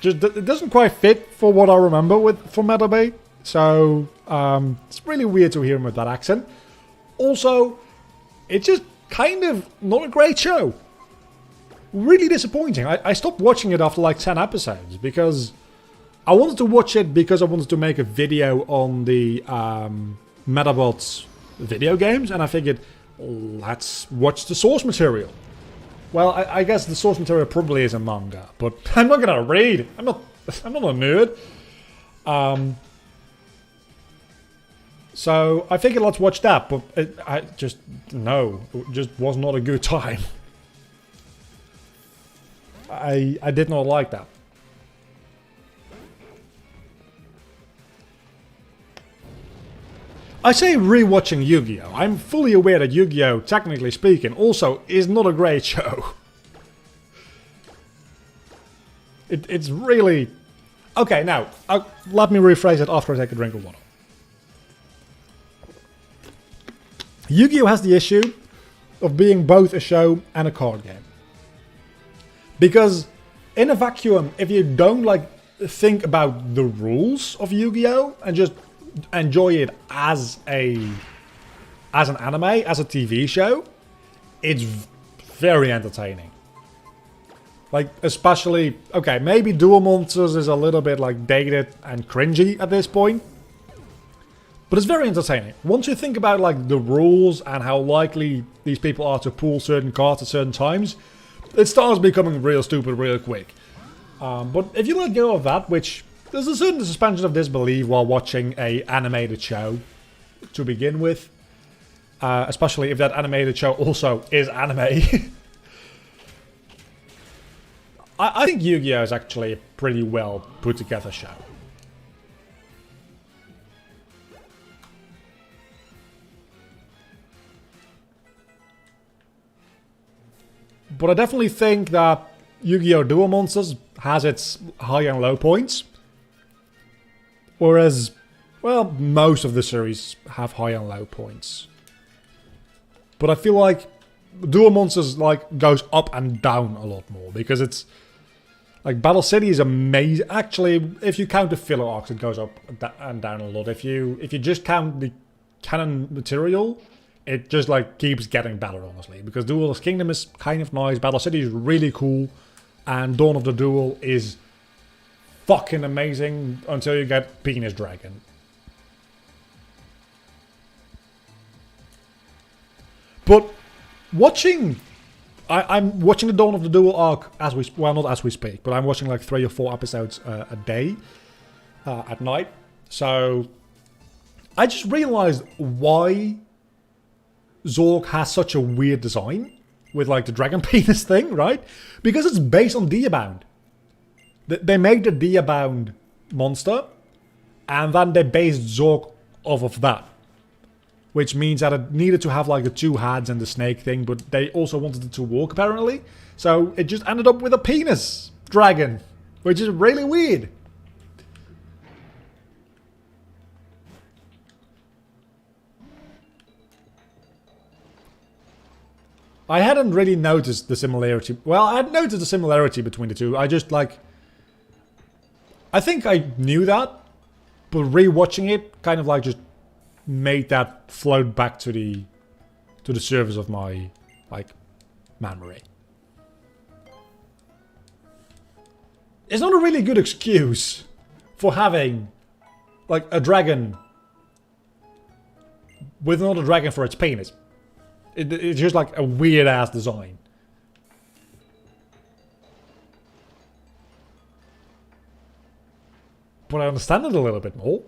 just, it doesn't quite fit for what I remember for Metabee. So it's really weird to hear him with that accent. Also, it's just kind of not a great show. Really disappointing. I stopped watching it after like 10 episodes because I wanted to watch it because I wanted to make a video on the Metabots video games, and I figured, let's watch the source material. Well, I guess the source material probably is a manga, but I'm not gonna read. I'm not a nerd. So I figured let's watch that, but it just was not a good time. I did not like that. I say rewatching Yu-Gi-Oh! I'm fully aware that Yu-Gi-Oh! Technically speaking also is not a great show. It's really... Okay, now, let me rephrase it after I take a drink of water. Yu-Gi-Oh! Has the issue of being both a show and a card game. Because in a vacuum, if you don't like think about the rules of Yu-Gi-Oh! And just enjoy it as an anime, as a TV show, it's very entertaining. Like, especially, okay, maybe Duel Monsters is a little bit like dated and cringy at this point, but it's very entertaining. Once you think about like the rules and how likely these people are to pull certain cards at certain times, it starts becoming real stupid real quick. But if you let go of that, which there's a certain suspension of disbelief while watching a animated show to begin with, especially if that animated show also is anime. I think Yu-Gi-Oh! Is actually a pretty well put together show. But I definitely think that Yu-Gi-Oh! Duel Monsters has its high and low points. Whereas, well, most of the series have high and low points. But I feel like Duel Monsters like goes up and down a lot more because it's like Battle City is amazing. Actually, if you count the filler arcs, it goes up and down a lot. If you just count the canon material, it just like keeps getting better, honestly. Because Duelist Kingdom is kind of nice, Battle City is really cool, and Dawn of the Duel is fucking amazing until you get Penis Dragon. But watching... I'm watching the Dawn of the Duel arc as we... Well, not as we speak, but I'm watching like 3 or 4 episodes a day at night. So I just realized why Zork has such a weird design with like the dragon penis thing, right? Because it's based on Diabound. They made the Diabound monster, and then they based Zork off of that. Which means that it needed to have like the 2 heads and the snake thing, but they also wanted it to walk apparently. So it just ended up with a penis dragon, which is really weird. I hadn't really noticed the similarity. Well, I had noticed the similarity between the two. I just like... I think I knew that, but rewatching it kind of like just made that float back to the surface of my like memory. It's not a really good excuse for having like a dragon with another dragon for its penis. It's just like a weird ass design. But I understand it a little bit more.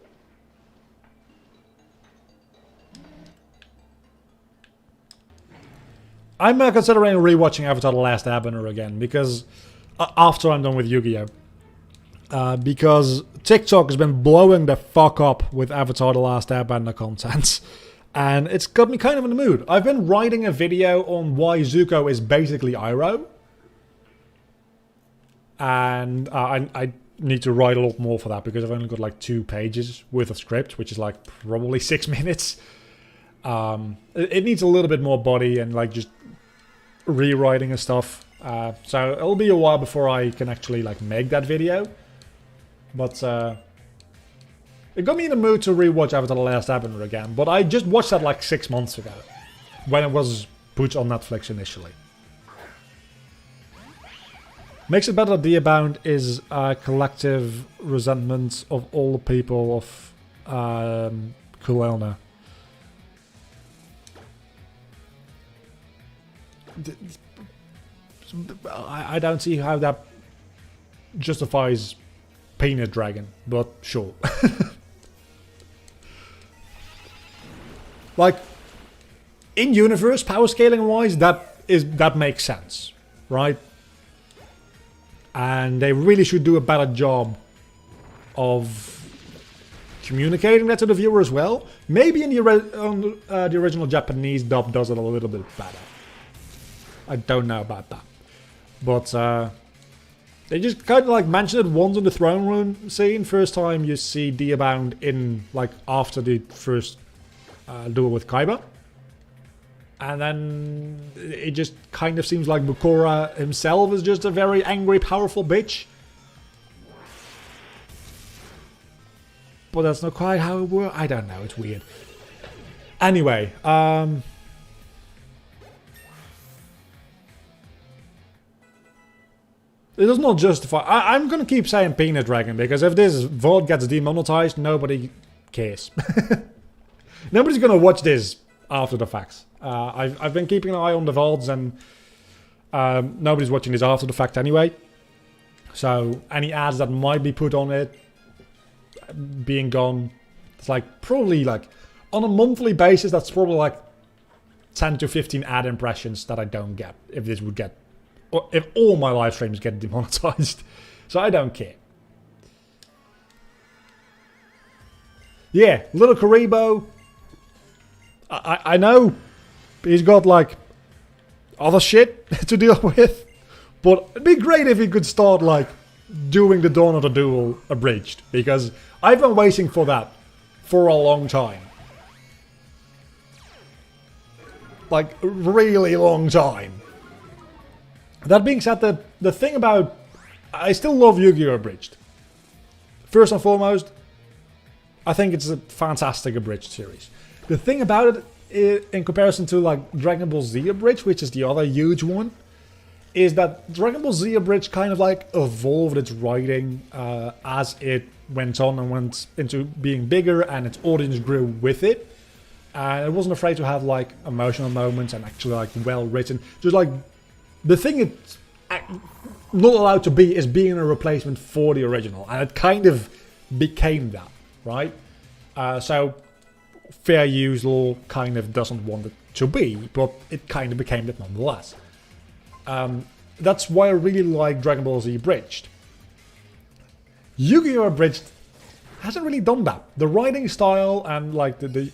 I'm considering rewatching Avatar The Last Airbender again, because after I'm done with Yu-Gi-Oh! Because TikTok has been blowing the fuck up with Avatar The Last Airbender content. And it's got me kind of in the mood. I've been writing a video on why Zuko is basically Iroh. And I need to write a lot more for that, because I've only got like 2 pages worth of script, which is like probably 6 minutes. It needs a little bit more body and like just rewriting and stuff. So it'll be a while before I can actually like make that video. But it got me in the mood to rewatch Avatar The Last Airbender again. But I just watched that like 6 months ago, when it was put on Netflix initially. Makes it better that Deerbound is a collective resentment of all the people of Kulelna. I don't see how that justifies Peanut Dragon, but sure. Like, in universe, power scaling wise, that makes sense, right? And they really should do a better job of communicating that to the viewer as well. Maybe in the original Japanese dub does it a little bit better. I don't know about that. But they just kind of like mention it once in the throne room scene. First time you see Deerbound in, like, after the first duel with Kaiba. And then it just kind of seems like Mukora himself is just a very angry, powerful bitch. But that's not quite how it works. I don't know, it's weird. Anyway, it does not justify... I'm gonna keep saying Peanut Dragon, because if this VOD gets demonetized, nobody cares. Nobody's gonna watch this after the facts. I've been keeping an eye on the VODs, and nobody's watching this after the fact anyway. So any ads that might be put on it being gone, it's like probably like on a monthly basis, that's probably like 10 to 15 ad impressions that I don't get if this would get, or if all my live streams get demonetized. So I don't care. Yeah, little Karibo. I know he's got like other shit to deal with, but it'd be great if he could start like doing the Dawn of the Duel abridged, because I've been waiting for that for a long time. Like, really long time. That being said, the thing about... I still love Yu-Gi-Oh! Abridged. First and foremost, I think it's a fantastic abridged series. The thing about it, in comparison to like Dragon Ball Z Abridged, which is the other huge one, is that Dragon Ball Z Abridged kind of like evolved its writing as it went on and went into being bigger, and its audience grew with it. And it wasn't afraid to have like emotional moments and actually like well written. Just like the thing it's not allowed to be is being a replacement for the original, and it kind of became that, right? So fair use law kind of doesn't want it to be, but it kind of became that nonetheless. That's why I really like Dragon Ball Z Abridged. Yu-Gi-Oh! Abridged hasn't really done that. The writing style and like the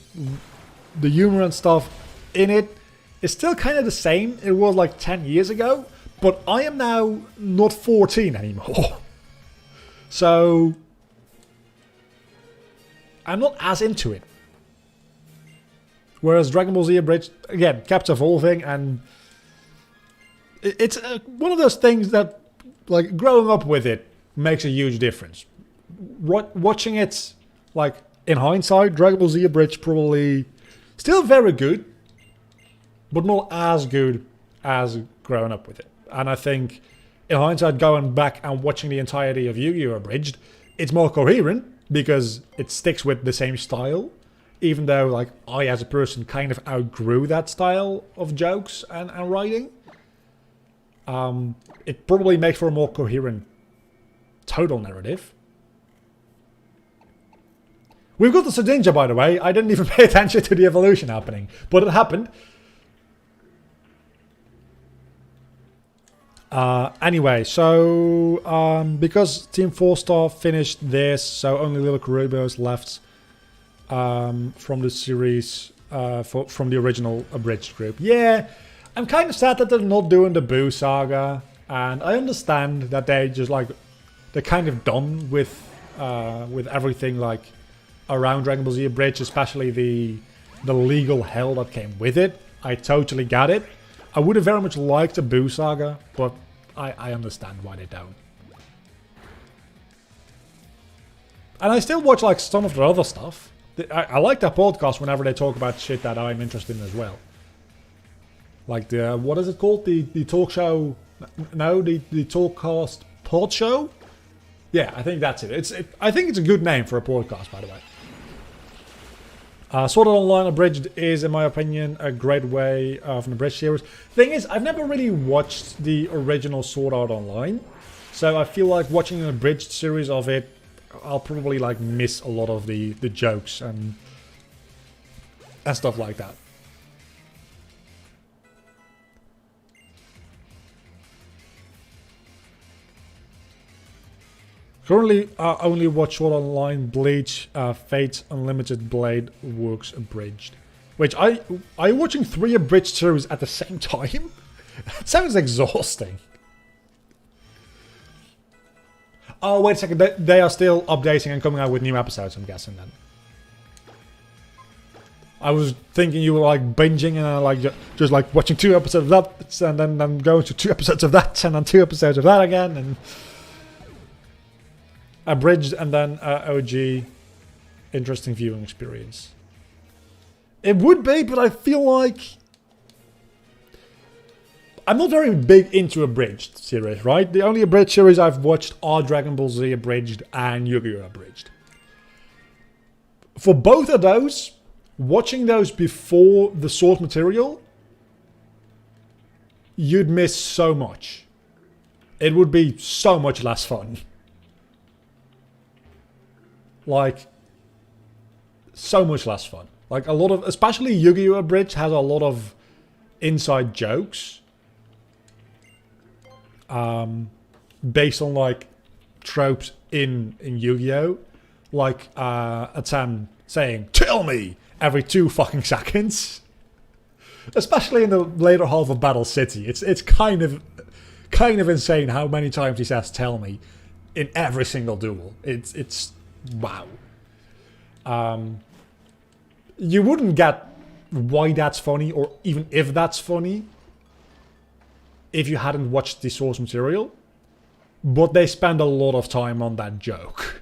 humor and stuff in it is still kind of the same. It was like 10 years ago, but I am now not 14 anymore. So I'm not as into it. Whereas Dragon Ball Z Abridged, again, kept evolving, and It's one of those things that, like, growing up with it makes a huge difference. Watching it, like, in hindsight, Dragon Ball Z Abridged probably still very good, but not as good as growing up with it. And I think, in hindsight, going back and watching the entirety of Yu-Gi-Oh! Abridged, it's more coherent because it sticks with the same style. Even though, like, I as a person kind of outgrew that style of jokes and writing. It probably makes for a more coherent total narrative. We've got the Sudinja, by the way. I didn't even pay attention to the evolution happening, but it happened. Anyway, so because Team 4-Star finished this, so only Little Karibo's left from the series, from the original Abridged group. Yeah, I'm kind of sad that they're not doing the Boo Saga, and I understand that they just, like, they're kind of done with everything, like, around Dragon Ball Z Abridged, especially the legal hell that came with it. I totally get it. I would have very much liked a Boo Saga, but I understand why they don't. And I still watch, like, some of the other stuff. I like their podcast whenever they talk about shit that I'm interested in as well. Like the, what is it called? The talk show? No, the Talkcast Pod Show? Yeah, I think that's it. I think it's a good name for a podcast, by the way. Sword Art Online Abridged is, in my opinion, a great way of an abridged series. Thing is, I've never really watched the original Sword Art Online, so I feel like watching an abridged series of it, I'll probably, like, miss a lot of the jokes and stuff like that. Currently, I only watch Sword Art Online, Bleach, Fate's Unlimited Blade Works Abridged. Which, are you watching 3 abridged series at the same time? That sounds exhausting. Oh, wait a second. They are still updating and coming out with new episodes, I'm guessing then. I was thinking you were, like, binging and like just like watching 2 episodes of that and then going to 2 episodes of that and then 2 episodes of that again and abridged and then OG. Interesting viewing experience. It would be, but I feel like I'm not very big into abridged series, right? The only abridged series I've watched are Dragon Ball Z Abridged and Yu-Gi-Oh! Abridged. For both of those, watching those before the source material, you'd miss so much. It would be so much less fun. Like, so much less fun. Like, a lot of, especially Yu-Gi-Oh! Abridged has a lot of inside jokes. Based on, like, tropes in Yu-Gi-Oh! Like, Atam saying, "Tell me!" every 2 fucking seconds. Especially in the later half of Battle City. It's kind of insane how many times he says "tell me" in every single duel. It's wow. You wouldn't get why that's funny, or even if that's funny, if you hadn't watched the source material. But they spend a lot of time on that joke.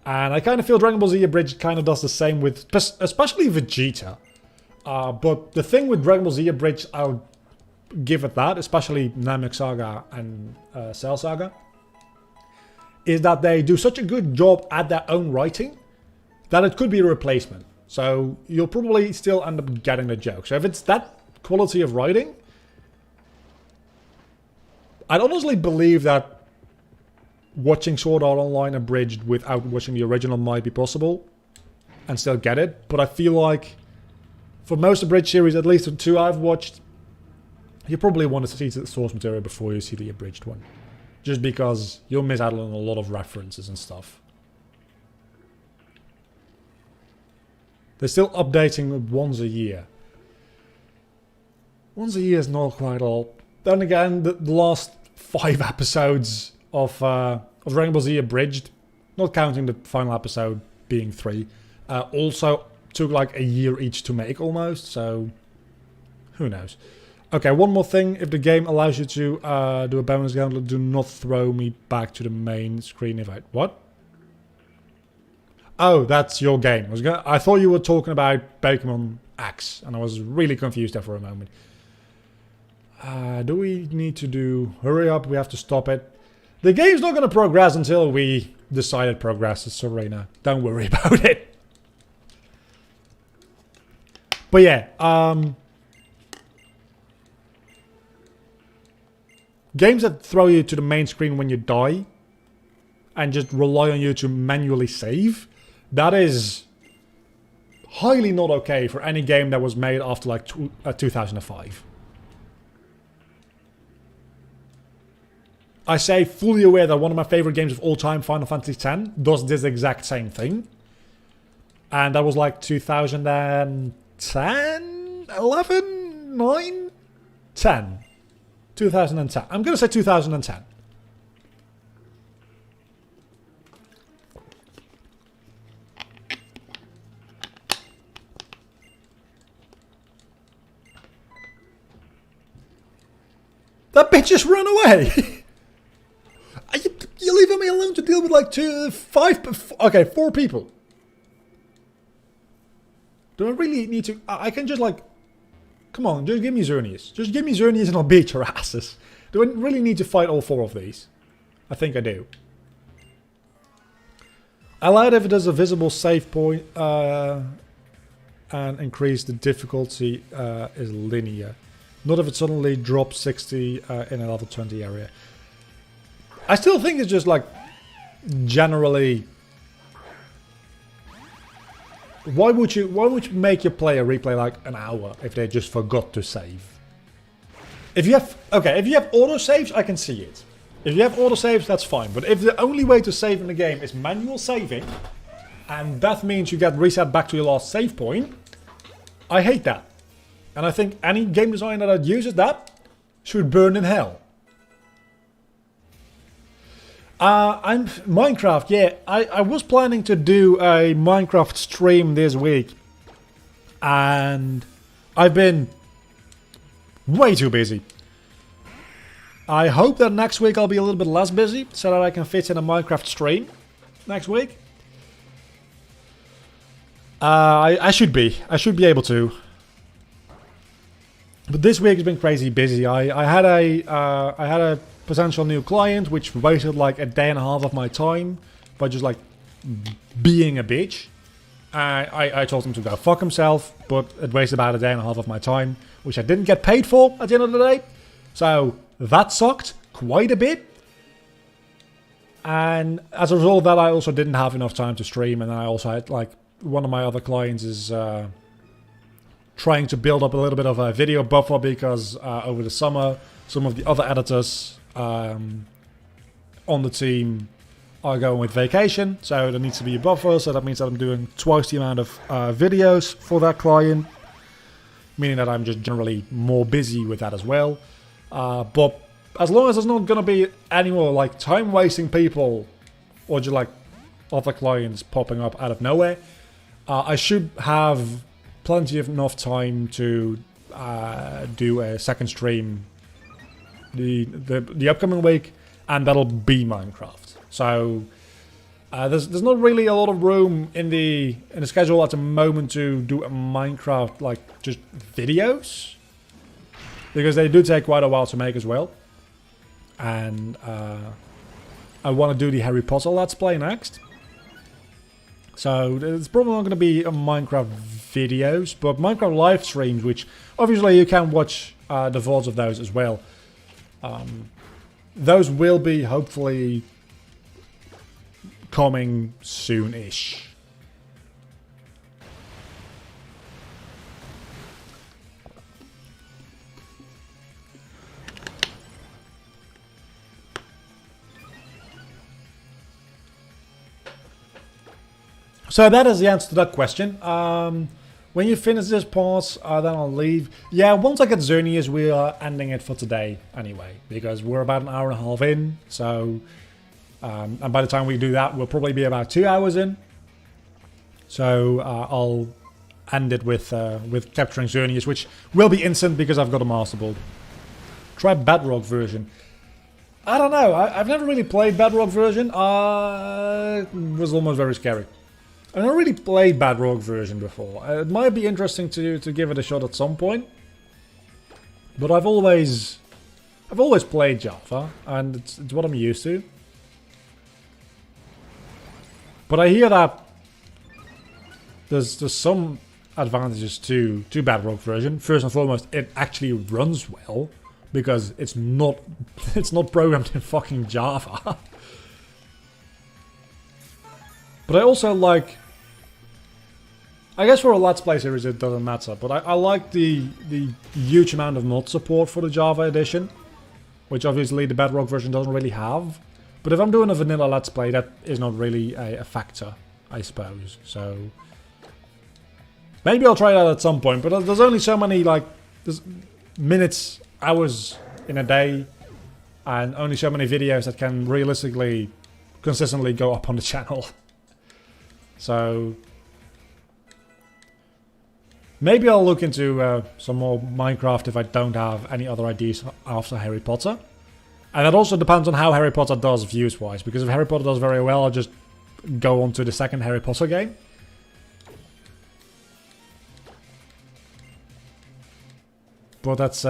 And I kind of feel Dragon Ball Z Abridged kind of does the same with, especially Vegeta. But the thing with Dragon Ball Z Abridged, I'll give it that, especially Namek Saga and Cell Saga, is that they do such a good job at their own writing that it could be a replacement. So you'll probably still end up getting the joke. So if it's that quality of writing, I'd honestly believe that watching Sword Art Online Abridged without watching the original might be possible and still get it. But I feel like for most abridged series, at least the 2 I've watched, you probably want to see the source material before you see the abridged one. Just because you'll miss out on a lot of references and stuff. They're still updating once a year. Once a year is not quite all. Then again, the last 5 episodes of Dragon Ball Z Abridged, not counting the final episode being 3, also took like a year each to make almost, so who knows. Okay, one more thing. If the game allows you to do a bonus gauntlet, do not throw me back to the main screen if I... What? Oh, that's your game. I thought you were talking about Pokemon X, and I was really confused there for a moment. Do we need to do... Hurry up, we have to stop it. The game's not going to progress until we decide it progresses, so Reina, don't worry about it. But yeah, games that throw you to the main screen when you die and just rely on you to manually save, that is highly not okay for any game that was made after like 2005. I say fully aware that one of my favorite games of all time, Final Fantasy X, does this exact same thing. And that was like 2010, 11, 9, 10. 2010. I'm going to say 2010. That bitch just ran away! You're leaving me alone to deal with like 4 people. Do I really need to... I can just like... Come on, just give me Xerneas. Just give me Xerneas and I'll beat your asses. Do I really need to fight all 4 of these? I think I do. Allowed if it has a visible save point and increase the difficulty is linear. Not if it suddenly drops 60 in a level 20 area. I still think it's just like generally. Why would you make your player replay like an hour if they just forgot to save? If you have auto saves, I can see it. If you have auto saves, that's fine. But if the only way to save in the game is manual saving, and that means you get reset back to your last save point, I hate that. And I think any game designer that uses that should burn in hell. I'm Minecraft, yeah. I was planning to do a Minecraft stream this week. And I've been way too busy. I hope that next week I'll be a little bit less busy, so that I can fit in a Minecraft stream next week. I should be able to. But this week has been crazy busy. I had a potential new client which wasted like a day and a half of my time by just like being a bitch. I told him to go fuck himself, but it wasted about a day and a half of my time, which I didn't get paid for at the end of the day. So that sucked quite a bit. And as a result of that, I also didn't have enough time to stream, and I also had like one of my other clients is trying to build up a little bit of a video buffer because over the summer some of the other editors on the team are going with vacation, so there needs to be a buffer. So that means that I'm doing twice the amount of videos for that client, meaning that I'm just generally more busy with that as well. But as long as there's not gonna be any more like time wasting people or just like other clients popping up out of nowhere, I should have plenty of enough time to do a second stream the upcoming week, and that'll be Minecraft. So there's not really a lot of room in the schedule at the moment to do a Minecraft like just videos, because they do take quite a while to make as well. And I want to do the Harry Potter Let's Play next. So it's probably not going to be a Minecraft videos, but Minecraft live streams, which obviously you can watch the VODs of those as well. Those will be hopefully coming soon-ish. So that is the answer to that question. When you finish this part, then I'll leave. Yeah, once I get Xerneas, we are ending it for today anyway, because we're about an hour and a half in. So, and by the time we do that, we'll probably be about 2 hours in. So I'll end it with capturing Xerneas, which will be instant because I've got a Master Ball. Try Bedrock version. I don't know. I've never really played Bedrock version. It was almost very scary. I've never really played Bedrock version before. It might be interesting to give it a shot at some point. But I've always played Java, and it's what I'm used to. But I hear that there's some advantages to Bedrock version. First and foremost, it actually runs well because it's not programmed in fucking Java. But I also like, I guess for a Let's Play series it doesn't matter, but I like the huge amount of mod support for the Java edition, which obviously the Bedrock version doesn't really have. But if I'm doing a vanilla Let's Play, that is not really a factor, I suppose. So maybe I'll try that at some point, but there's only so many, like, there's minutes, hours in a day, and only so many videos that can realistically, consistently go up on the channel. So maybe I'll look into some more Minecraft if I don't have any other ideas after Harry Potter. And that also depends on how Harry Potter does views-wise, because if Harry Potter does very well, I'll just go on to the second Harry Potter game. But that's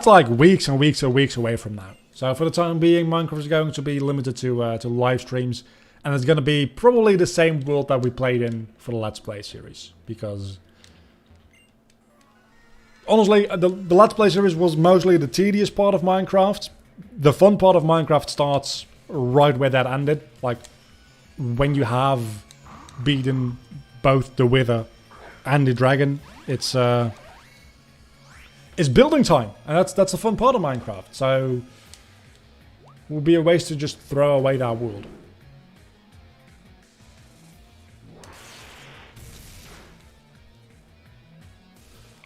like weeks and weeks and weeks away from now. So for the time being, Minecraft is going to be limited to live streams. And it's going to be probably the same world that we played in for the Let's Play series. Because honestly, the Let's Play series was mostly the tedious part of Minecraft. The fun part of Minecraft starts right where that ended. Like, when you have beaten both the Wither and the Dragon, it's building time. And that's the fun part of Minecraft. So it will be a waste to just throw away that world.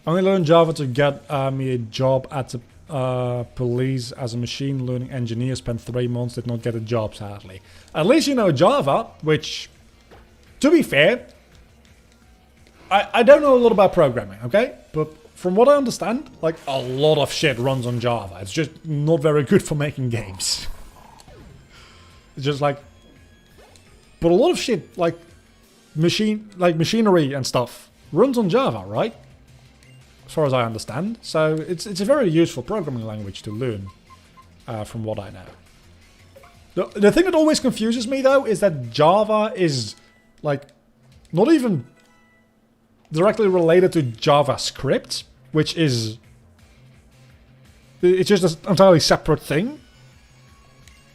I only learned Java to get me a job at the police as a machine learning engineer. Spent 3 months, did not get a job, sadly. At least you know Java, which, to be fair, I don't know a lot about programming, okay? But from what I understand, like, a lot of shit runs on Java. It's just not very good for making games. It's just like, but a lot of shit, like machinery and stuff, runs on Java, right? As far as I understand. So it's a very useful programming language to learn, from what I know. The thing that always confuses me, though, is that Java is, like, not even directly related to JavaScript, which is, it's just an entirely separate thing.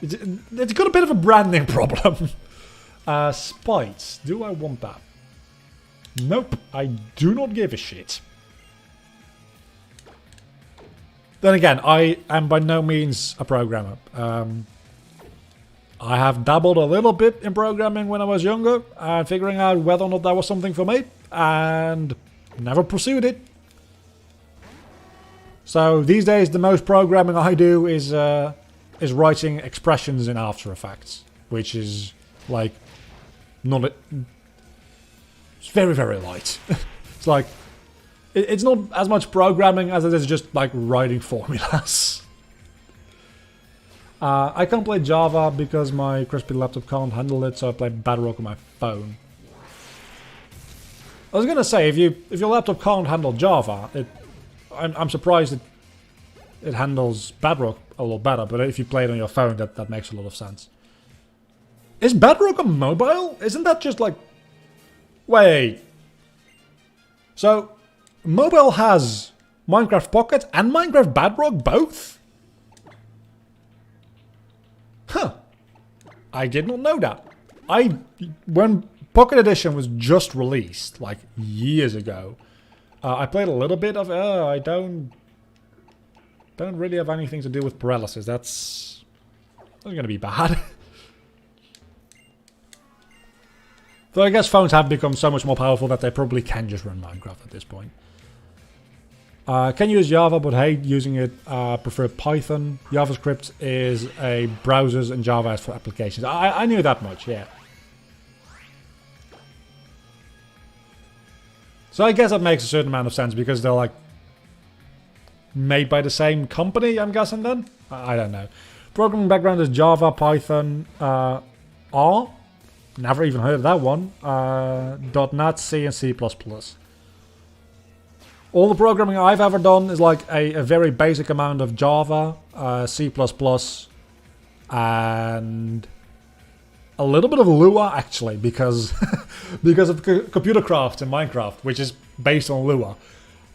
It's got a bit of a branding problem. Spites, do I want that? Nope, I do not give a shit. Then again, I am by no means a programmer. I have dabbled a little bit in programming when I was younger, and figuring out whether or not that was something for me, and never pursued it. So these days, the most programming I do is writing expressions in After Effects, which is like not. It's very, very light. It's like, it's not as much programming as it is just like writing formulas. I can't play Java because my crispy laptop can't handle it, so I play Bedrock on my phone. I was gonna say, if your laptop can't handle Java, I'm surprised it handles Bedrock a lot better, but if you play it on your phone, that makes a lot of sense. Is Bedrock on mobile? Isn't that just like... Wait. So, mobile has Minecraft Pocket and Minecraft Bedrock both? Huh. I did not know that. When Pocket Edition was just released, like years ago, I played a little bit of it. I don't really have anything to do with paralysis. That's going to be bad. Though I guess phones have become so much more powerful that they probably can just run Minecraft at this point. Can use Java, but hate using it. Prefer Python. JavaScript is a browsers and Java is for applications. I knew that much, yeah. So I guess that makes a certain amount of sense because they're like made by the same company, I'm guessing then? I don't know. Programming background is Java, Python, R. Never even heard of that one. .NET, C, and C++. All the programming I've ever done is like a very basic amount of Java, C++, and a little bit of Lua actually, because because of computer craft in Minecraft, which is based on Lua.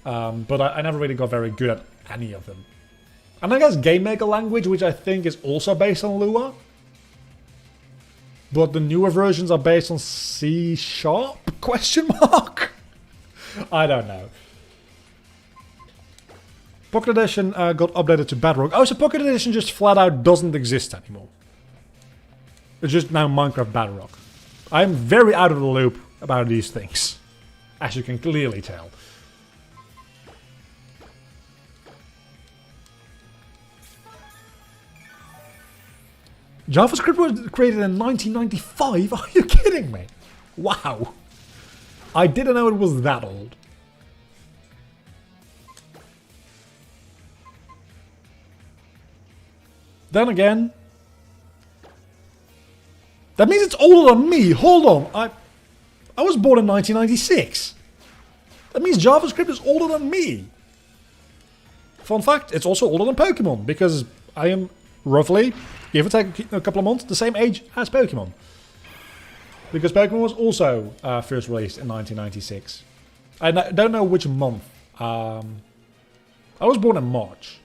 But I never really got very good at any of them. And I guess Game Maker language, which I think is also based on Lua. But the newer versions are based on C#? Question mark? I don't know. Pocket Edition got updated to Bedrock. Oh, so Pocket Edition just flat out doesn't exist anymore. It's just now Minecraft Bedrock. I'm very out of the loop about these things, as you can clearly tell. JavaScript was created in 1995? Are you kidding me? Wow. I didn't know it was that old. Then again, that means it's older than me. Hold on. I was born in 1996. That means JavaScript is older than me. Fun fact, it's also older than Pokemon, because I am roughly, give or take a couple of months, the same age as Pokemon. Because Pokemon was also first released in 1996. I don't know which month. I was born in March.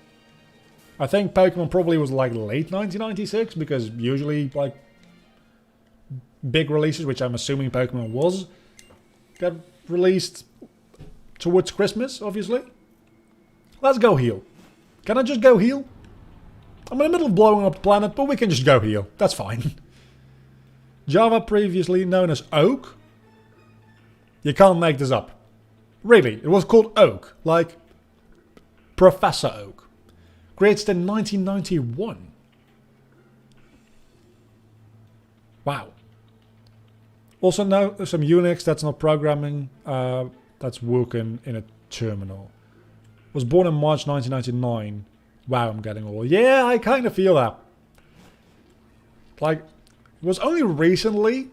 I think Pokemon probably was like late 1996, because usually like big releases, which I'm assuming Pokemon was, get released towards Christmas, obviously. Let's go heal. Can I just go heal? I'm in the middle of blowing up the planet, but we can just go heal. That's fine. Java, previously known as Oak. You can't make this up. Really, it was called Oak, like Professor Oak. Created in 1991. Wow. Also now some Unix that's not programming, that's working in a terminal. Was born in March 1999. Wow, I'm getting old. Yeah, I kind of feel that. Like, it was only recently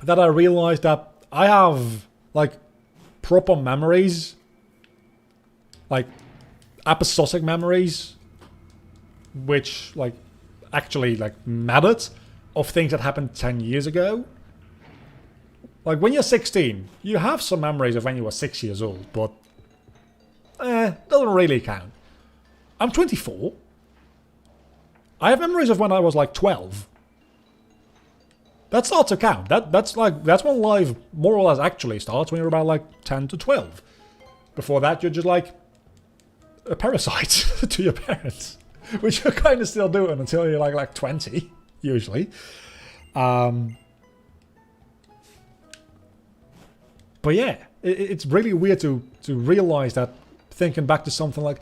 that I realized that I have, like, proper memories. Like, episodic memories. Which, like, actually, like, mattered. Of things that happened 10 years ago. Like, when you're 16, you have some memories of when you were 6 years old, but doesn't really count. I'm 24. I have memories of when I was like 12. That starts to count. That's when life more or less actually starts, when you're about like 10 to 12. Before that, you're just like a parasite to your parents, which you're kind of still doing until you're like 20, usually. But yeah, it's really weird to realize that, thinking back to something like...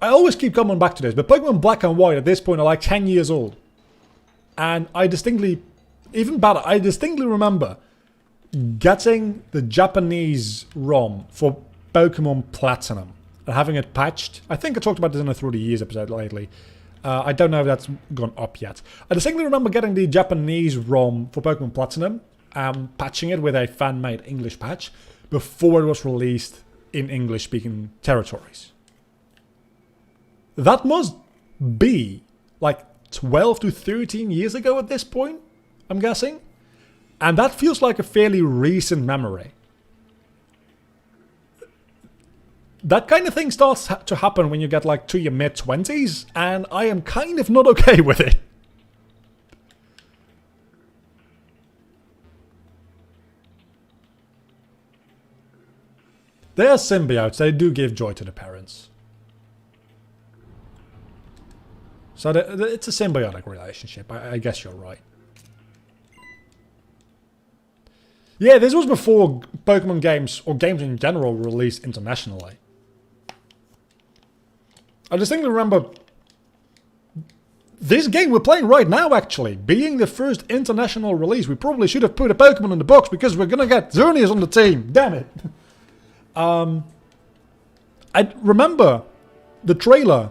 I always keep coming back to this, but Pokemon Black and White at this point are like 10 years old. And I distinctly... Even better, I distinctly remember getting the Japanese ROM for Pokemon Platinum and having it patched. I think I talked about this in a Through the Years episode lately. I don't know if that's gone up yet. I distinctly remember getting the Japanese ROM for Pokemon Platinum, patching it with a fan-made English patch before it was released in English-speaking territories. That must be like 12 to 13 years ago at this point, I'm guessing. And that feels like a fairly recent memory. That kind of thing starts to happen when you get like to your mid-20s, and I am kind of not okay with it. They are symbiotes, they do give joy to the parents. So it's a symbiotic relationship, I guess you're right. Yeah, this was before Pokemon games, or games in general, were released internationally. I distinctly remember this game we're playing right now, actually, being the first international release, we probably should have put a Pokemon in the box because we're gonna get Xerneas on the team. Damn it. I remember the trailer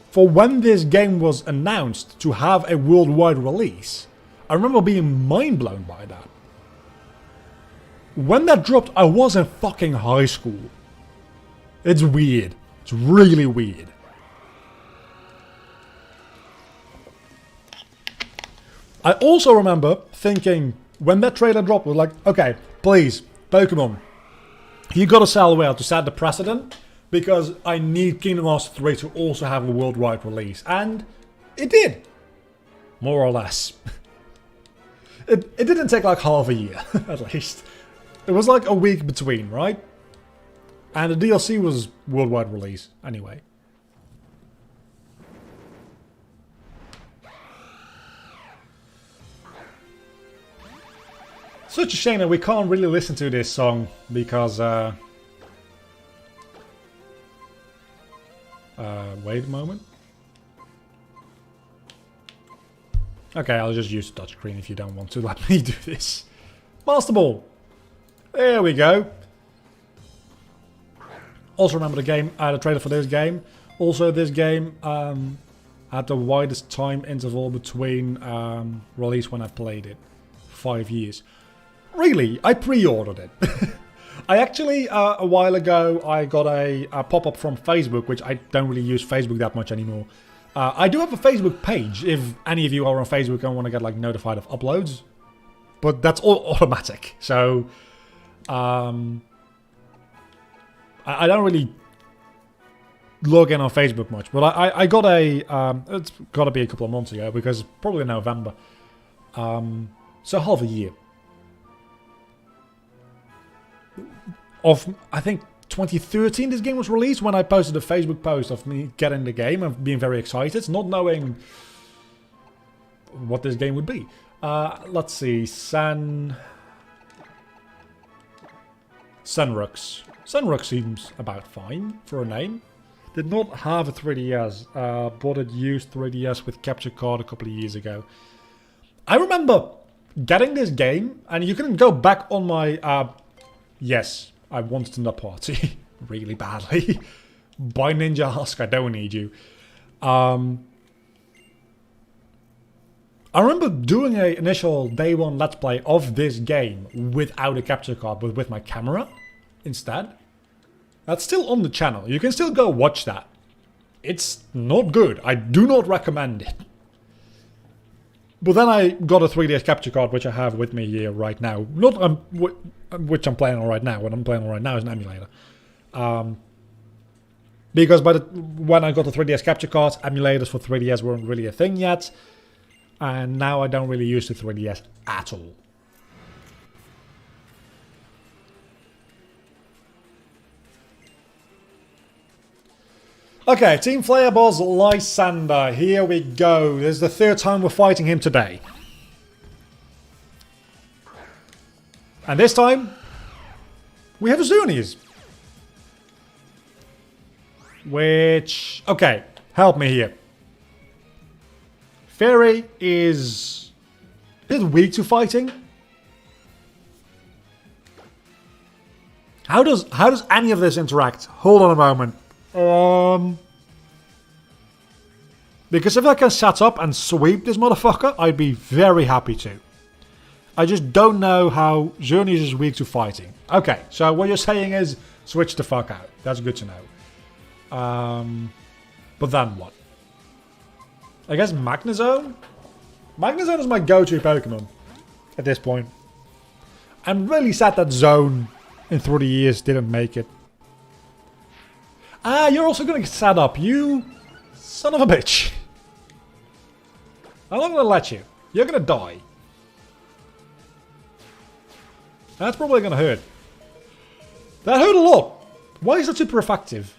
for when this game was announced to have a worldwide release. I remember being mind blown by that. When that dropped, I was in fucking high school. It's weird. It's really weird. I also remember thinking, when that trailer dropped, we're like, okay, please, Pokemon, you gotta sell well to set the precedent, because I need Kingdom Hearts 3 to also have a worldwide release. And it did. More or less. It didn't take like half a year, at least. It was like a week between, right? And the DLC was worldwide release, anyway. Such a shame that we can't really listen to this song because wait a moment. Okay, I'll just use the touchscreen if you don't want to let me do this. Master Ball. There we go. Also remember the trailer for this game. Also, this game had the widest time interval between release when I played it. 5 years. Really, I pre-ordered it. I actually, a while ago, I got a pop-up from Facebook, which I don't really use Facebook that much anymore. I do have a Facebook page, if any of you are on Facebook and want to get like notified of uploads. But that's all automatic, so... I don't really log in on Facebook much, but I got a... it's got to be a couple of months ago, because probably November. So half a year. Of, I think, 2013 this game was released, when I posted a Facebook post of me getting the game and being very excited, not knowing what this game would be. Let's see, Sunrux. Sunrux seems about fine for a name. Did not have a 3DS, bought it used 3DS with capture card a couple of years ago. I remember getting this game, and you can go back on my... yes, I wanted in the party really badly. By Ninja Husk, I don't need you. I remember doing an initial day one let's play of this game without a capture card, but with my camera instead. That's still on the channel. You can still go watch that. It's not good. I do not recommend it. But then I got a 3DS capture card, which I have with me here right now. Not which I'm playing on right now. What I'm playing on right now is an emulator. Because when I got the 3DS capture card, emulators for 3DS weren't really a thing yet. And now I don't really use the 3DS at all. Okay, Team Flare Boss Lysander. Here we go. This is the third time we're fighting him today. And this time, we have a Xerneas. Which... okay, help me here. Fairy is it weak to fighting? How does any of this interact? Hold on a moment. Because if I can set up and sweep this motherfucker, I'd be very happy to. I just don't know how Xerneas is weak to fighting. Okay, so what you're saying is switch the fuck out. That's good to know. But then what? I guess Magnezone? Magnezone is my go-to Pokemon at this point. I'm really sad that Zone in 30 years didn't make it. Ah, you're also going to get set up, you son of a bitch. I'm not going to let you. You're going to die. That's probably going to hurt. That hurt a lot. Why is that super effective?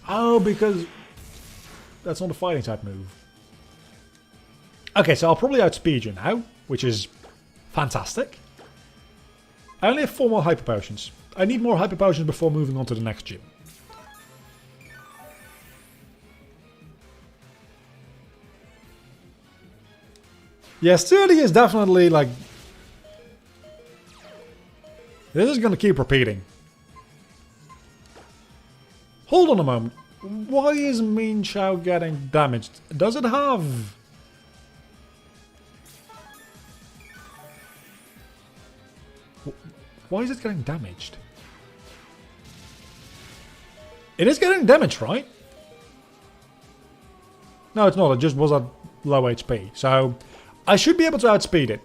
Oh, because that's not a fighting type move. Okay, so I'll probably outspeed you now, which is fantastic. I only have 4 more Hyper Potions. I need more Hyper Potions before moving on to the next gym. Yeah, sturdy is definitely like... This is going to keep repeating. Hold on a moment. Why is Mean Chow getting damaged? Does it have... Why is it getting damaged? It is getting damaged, right? No, it's not. It just was at low HP. So, I should be able to outspeed it.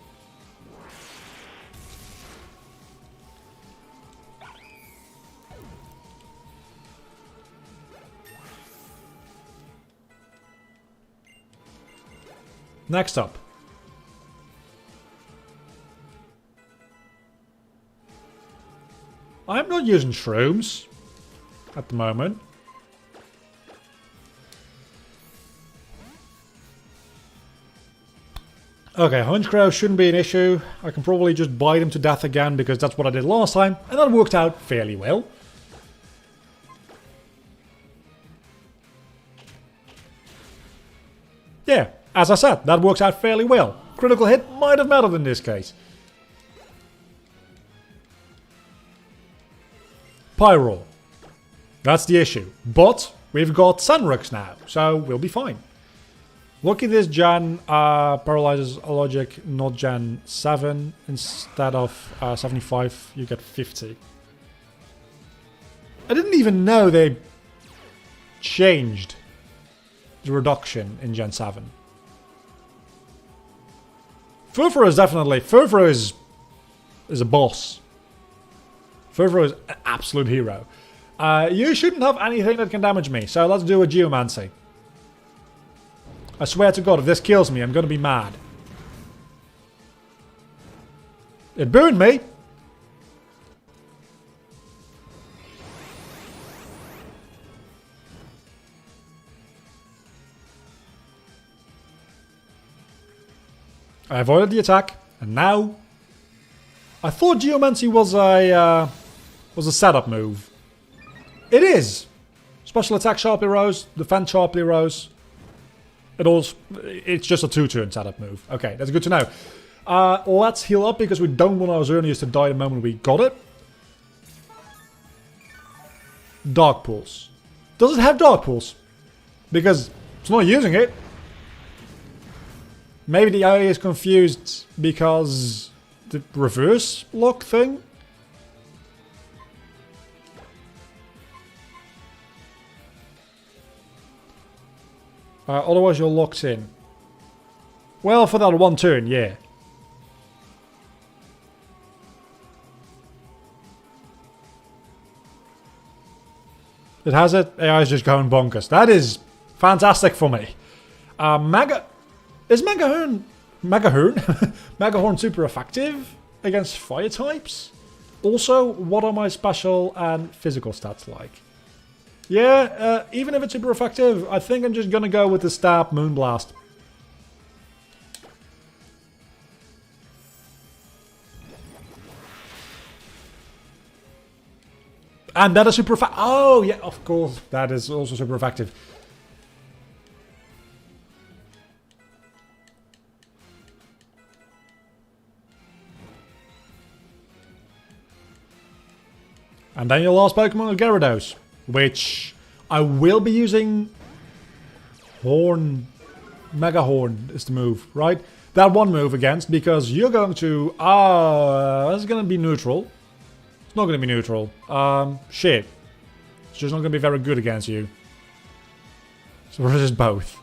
Next up. I'm not using shrooms at the moment. Okay, Hunch Crow shouldn't be an issue. I can probably just bite him to death again because that's what I did last time, and that worked out fairly well. Yeah, as I said, that works out fairly well. Critical hit might have mattered in this case. Pyro. That's the issue. But we've got Sunrux now, so we'll be fine. Lucky this gen paralyzes a logic, not gen 7. Instead of 75, you get 50. I didn't even know they changed the reduction in gen 7. Furfuro is definitely... Furfuro is a boss. Furfuro is an absolute hero. You shouldn't have anything that can damage me, so let's do a Geomancy. I swear to God, if this kills me, I'm gonna be mad. It burned me! I avoided the attack, and now... I thought Geomancy was a setup move. It is! Special attack sharply rose, defense sharply rose. It's just a 2-turn setup move. Okay, that's good to know. Let's heal up because we don't want our Xerneas to die the moment we got it. Dark Pulse. Does it have Dark Pulse? Because it's not using it. Maybe the AI is confused because the reverse-locke thing? Otherwise you're locked in. Well, for that one turn, yeah. It has it. AI is just going bonkers. That is fantastic for me. Is Megahorn super effective against fire types? Also, what are my special and physical stats like? Yeah, even if it's super effective, I think I'm just gonna go with the Stab Moonblast. And that is super effective. Oh, yeah, of course. That is also super effective. And then your last Pokemon is Gyarados, which I will be using. Mega Horn is the move, right? That one move against, because you're going to... that's going to be neutral. It's not going to be neutral. Shit. It's just not going to be very good against you. So we're just both.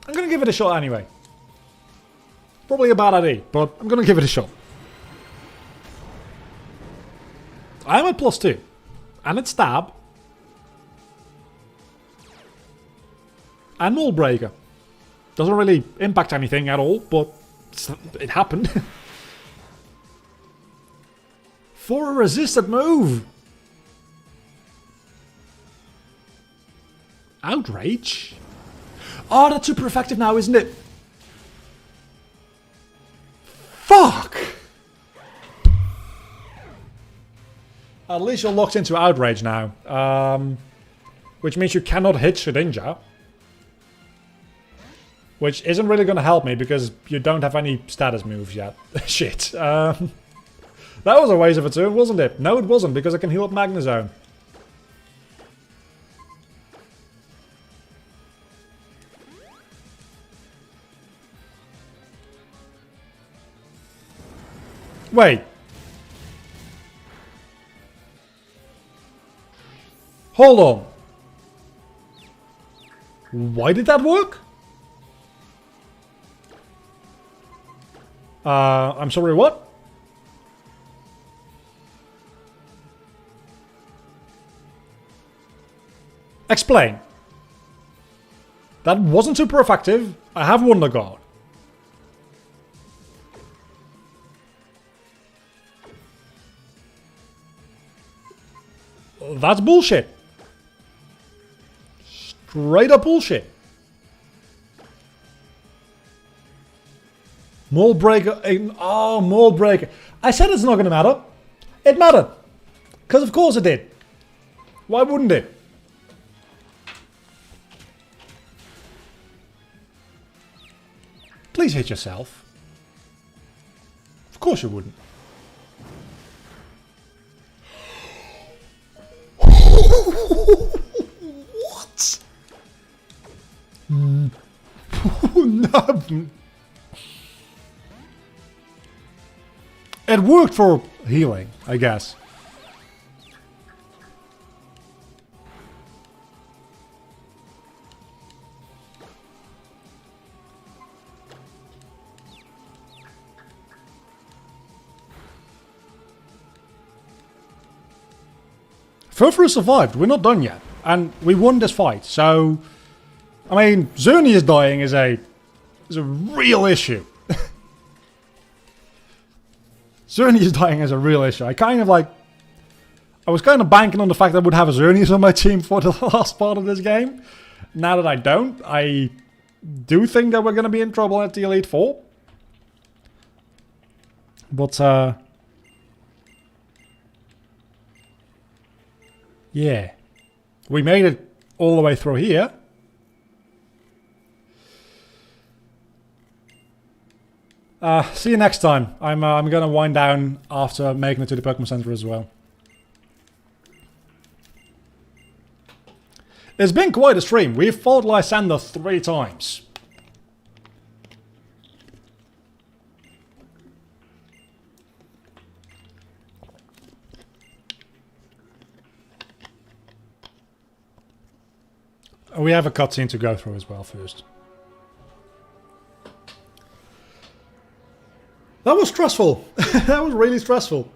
I'm going to give it a shot anyway. Probably a bad idea, but I'm going to give it a shot. I'm at +2. And it's Stab. And Null Breaker. Doesn't really impact anything at all, but it happened. For a resisted move. Outrage? Oh, that's super effective now, isn't it? Fuck! At least you're locked into Outrage now. Which means you cannot hit Shedinja. Which isn't really going to help me because you don't have any status moves yet. Shit. That was a waste of a turn, wasn't it? No, it wasn't, because I can heal up Magnezone. Wait. Hold on. Why did that work? I'm sorry, what? Explain. That wasn't super effective. I have Wonder Guard. That's bullshit. Straight up bullshit. Mold Breaker. Oh, Mold Breaker. I said it's not going to matter. It mattered. Because of course it did. Why wouldn't it? Please hit yourself. Of course you wouldn't. What? No. It worked for healing, I guess. Furfuru survived. We're not done yet. And we won this fight. So, I mean, Xerneas dying is a real issue. Xerneas dying is a real issue. I was kind of banking on the fact that I would have a Xerneas on my team for the last part of this game. Now that I don't, I do think that we're going to be in trouble at the Elite Four. But, yeah. We made it all the way through here. See you next time. I'm gonna wind down after making it to the Pokemon Center as well. It's been quite a stream. We've fought Lysander 3 times. We have a cutscene to go through as well first. That was stressful. That was really stressful.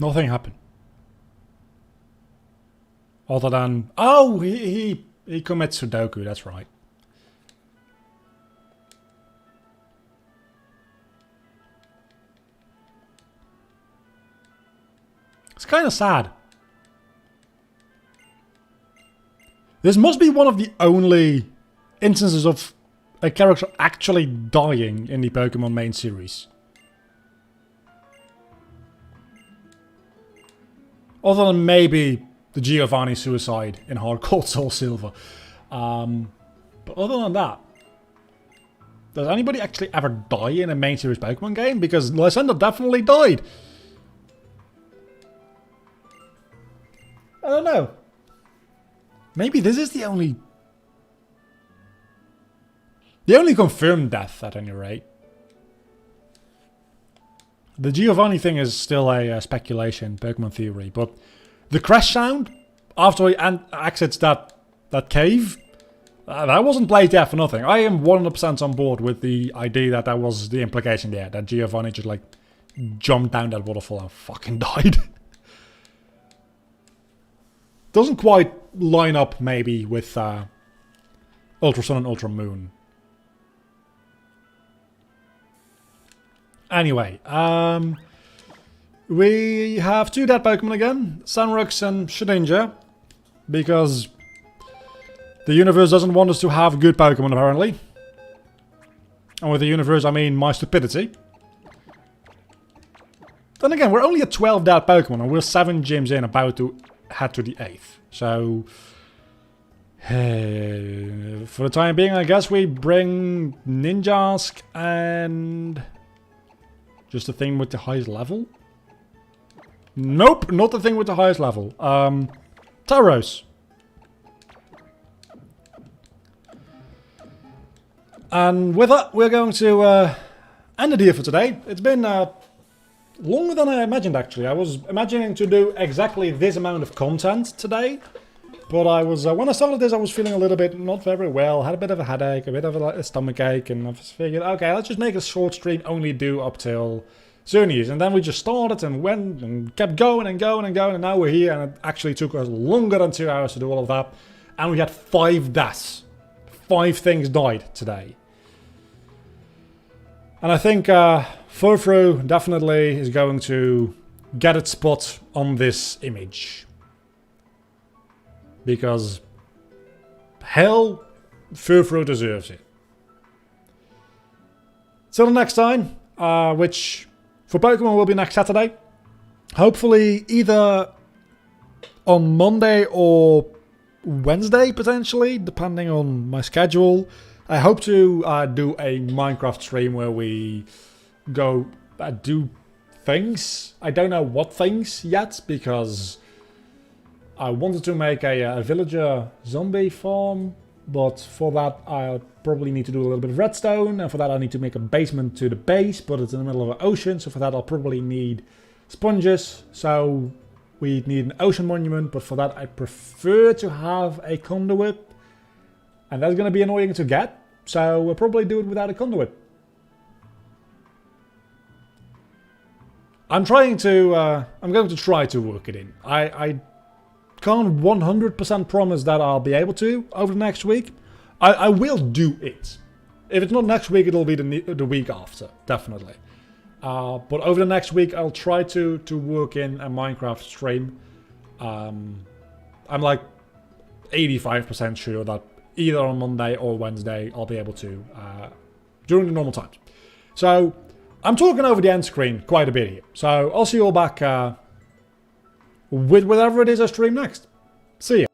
Nothing happened. Other than... Oh, he commits Sudoku, that's right. It's kind of sad. This must be one of the only instances of a character actually dying in the Pokemon main series. Other than maybe the Giovanni suicide in Hard Gold Soul Silver. But other than that, does anybody actually ever die in a main series Pokemon game? Because Lysander definitely died. I don't know. Maybe this is the only confirmed death at any rate. The Giovanni thing is still a speculation, Pokemon theory, but the crash sound after he exits that cave, that wasn't played there for nothing. I am 100% on board with the idea that was the implication there, that Giovanni just like jumped down that waterfall and fucking died. Doesn't quite line up maybe with Ultra Sun and Ultra Moon. Anyway, we have 2 dead Pokemon again, Sunrux and Shedinja, because the universe doesn't want us to have good Pokemon apparently. And with the universe I mean my stupidity. Then again, we're only at 12 dead Pokemon and we're 7 gyms in, about to head to the 8th. So, for the time being, I guess we bring Ninjask and just the thing with the highest level? Nope, not the thing with the highest level. Tauros. And with that, we're going to end it here for today. It's been longer than I imagined, actually. I was imagining to do exactly this amount of content today. But I was, when I started this, I was feeling a little bit not very well. Had a bit of a headache, a bit of a stomach ache. And I figured, okay, let's just make a short stream, only do up till Xerneas. And then we just started and went and kept going and going and going. And now we're here. And it actually took us longer than 2 hours to do all of that. And we had 5 deaths. 5 things died today. And I think Furfru definitely is going to get its spot on this image. Because hell, Furfru deserves it. Till the next time, which for Pokemon will be next Saturday. Hopefully either on Monday or Wednesday potentially, depending on my schedule. I hope to do a Minecraft stream where we go do things. I don't know what things yet, because I wanted to make a villager zombie farm, but for that I probably need to do a little bit of redstone, and for that I need to make a basement to the base, but it's in the middle of an ocean, so for that I'll probably need sponges, so we need an ocean monument, but for that I prefer to have a conduit. And that's going to be annoying to get, so we'll probably do it without a conduit. I'm going to try to work it in. I can't 100% promise that I'll be able to over the next week. I will do it. If it's not next week, it'll be the week after, definitely. But over the next week, I'll try to work in a Minecraft stream. I'm like 85% sure that either on Monday or Wednesday I'll be able to during the normal times. So I'm talking over the end screen quite a bit here. So I'll see you all back with whatever it is I stream next. See ya.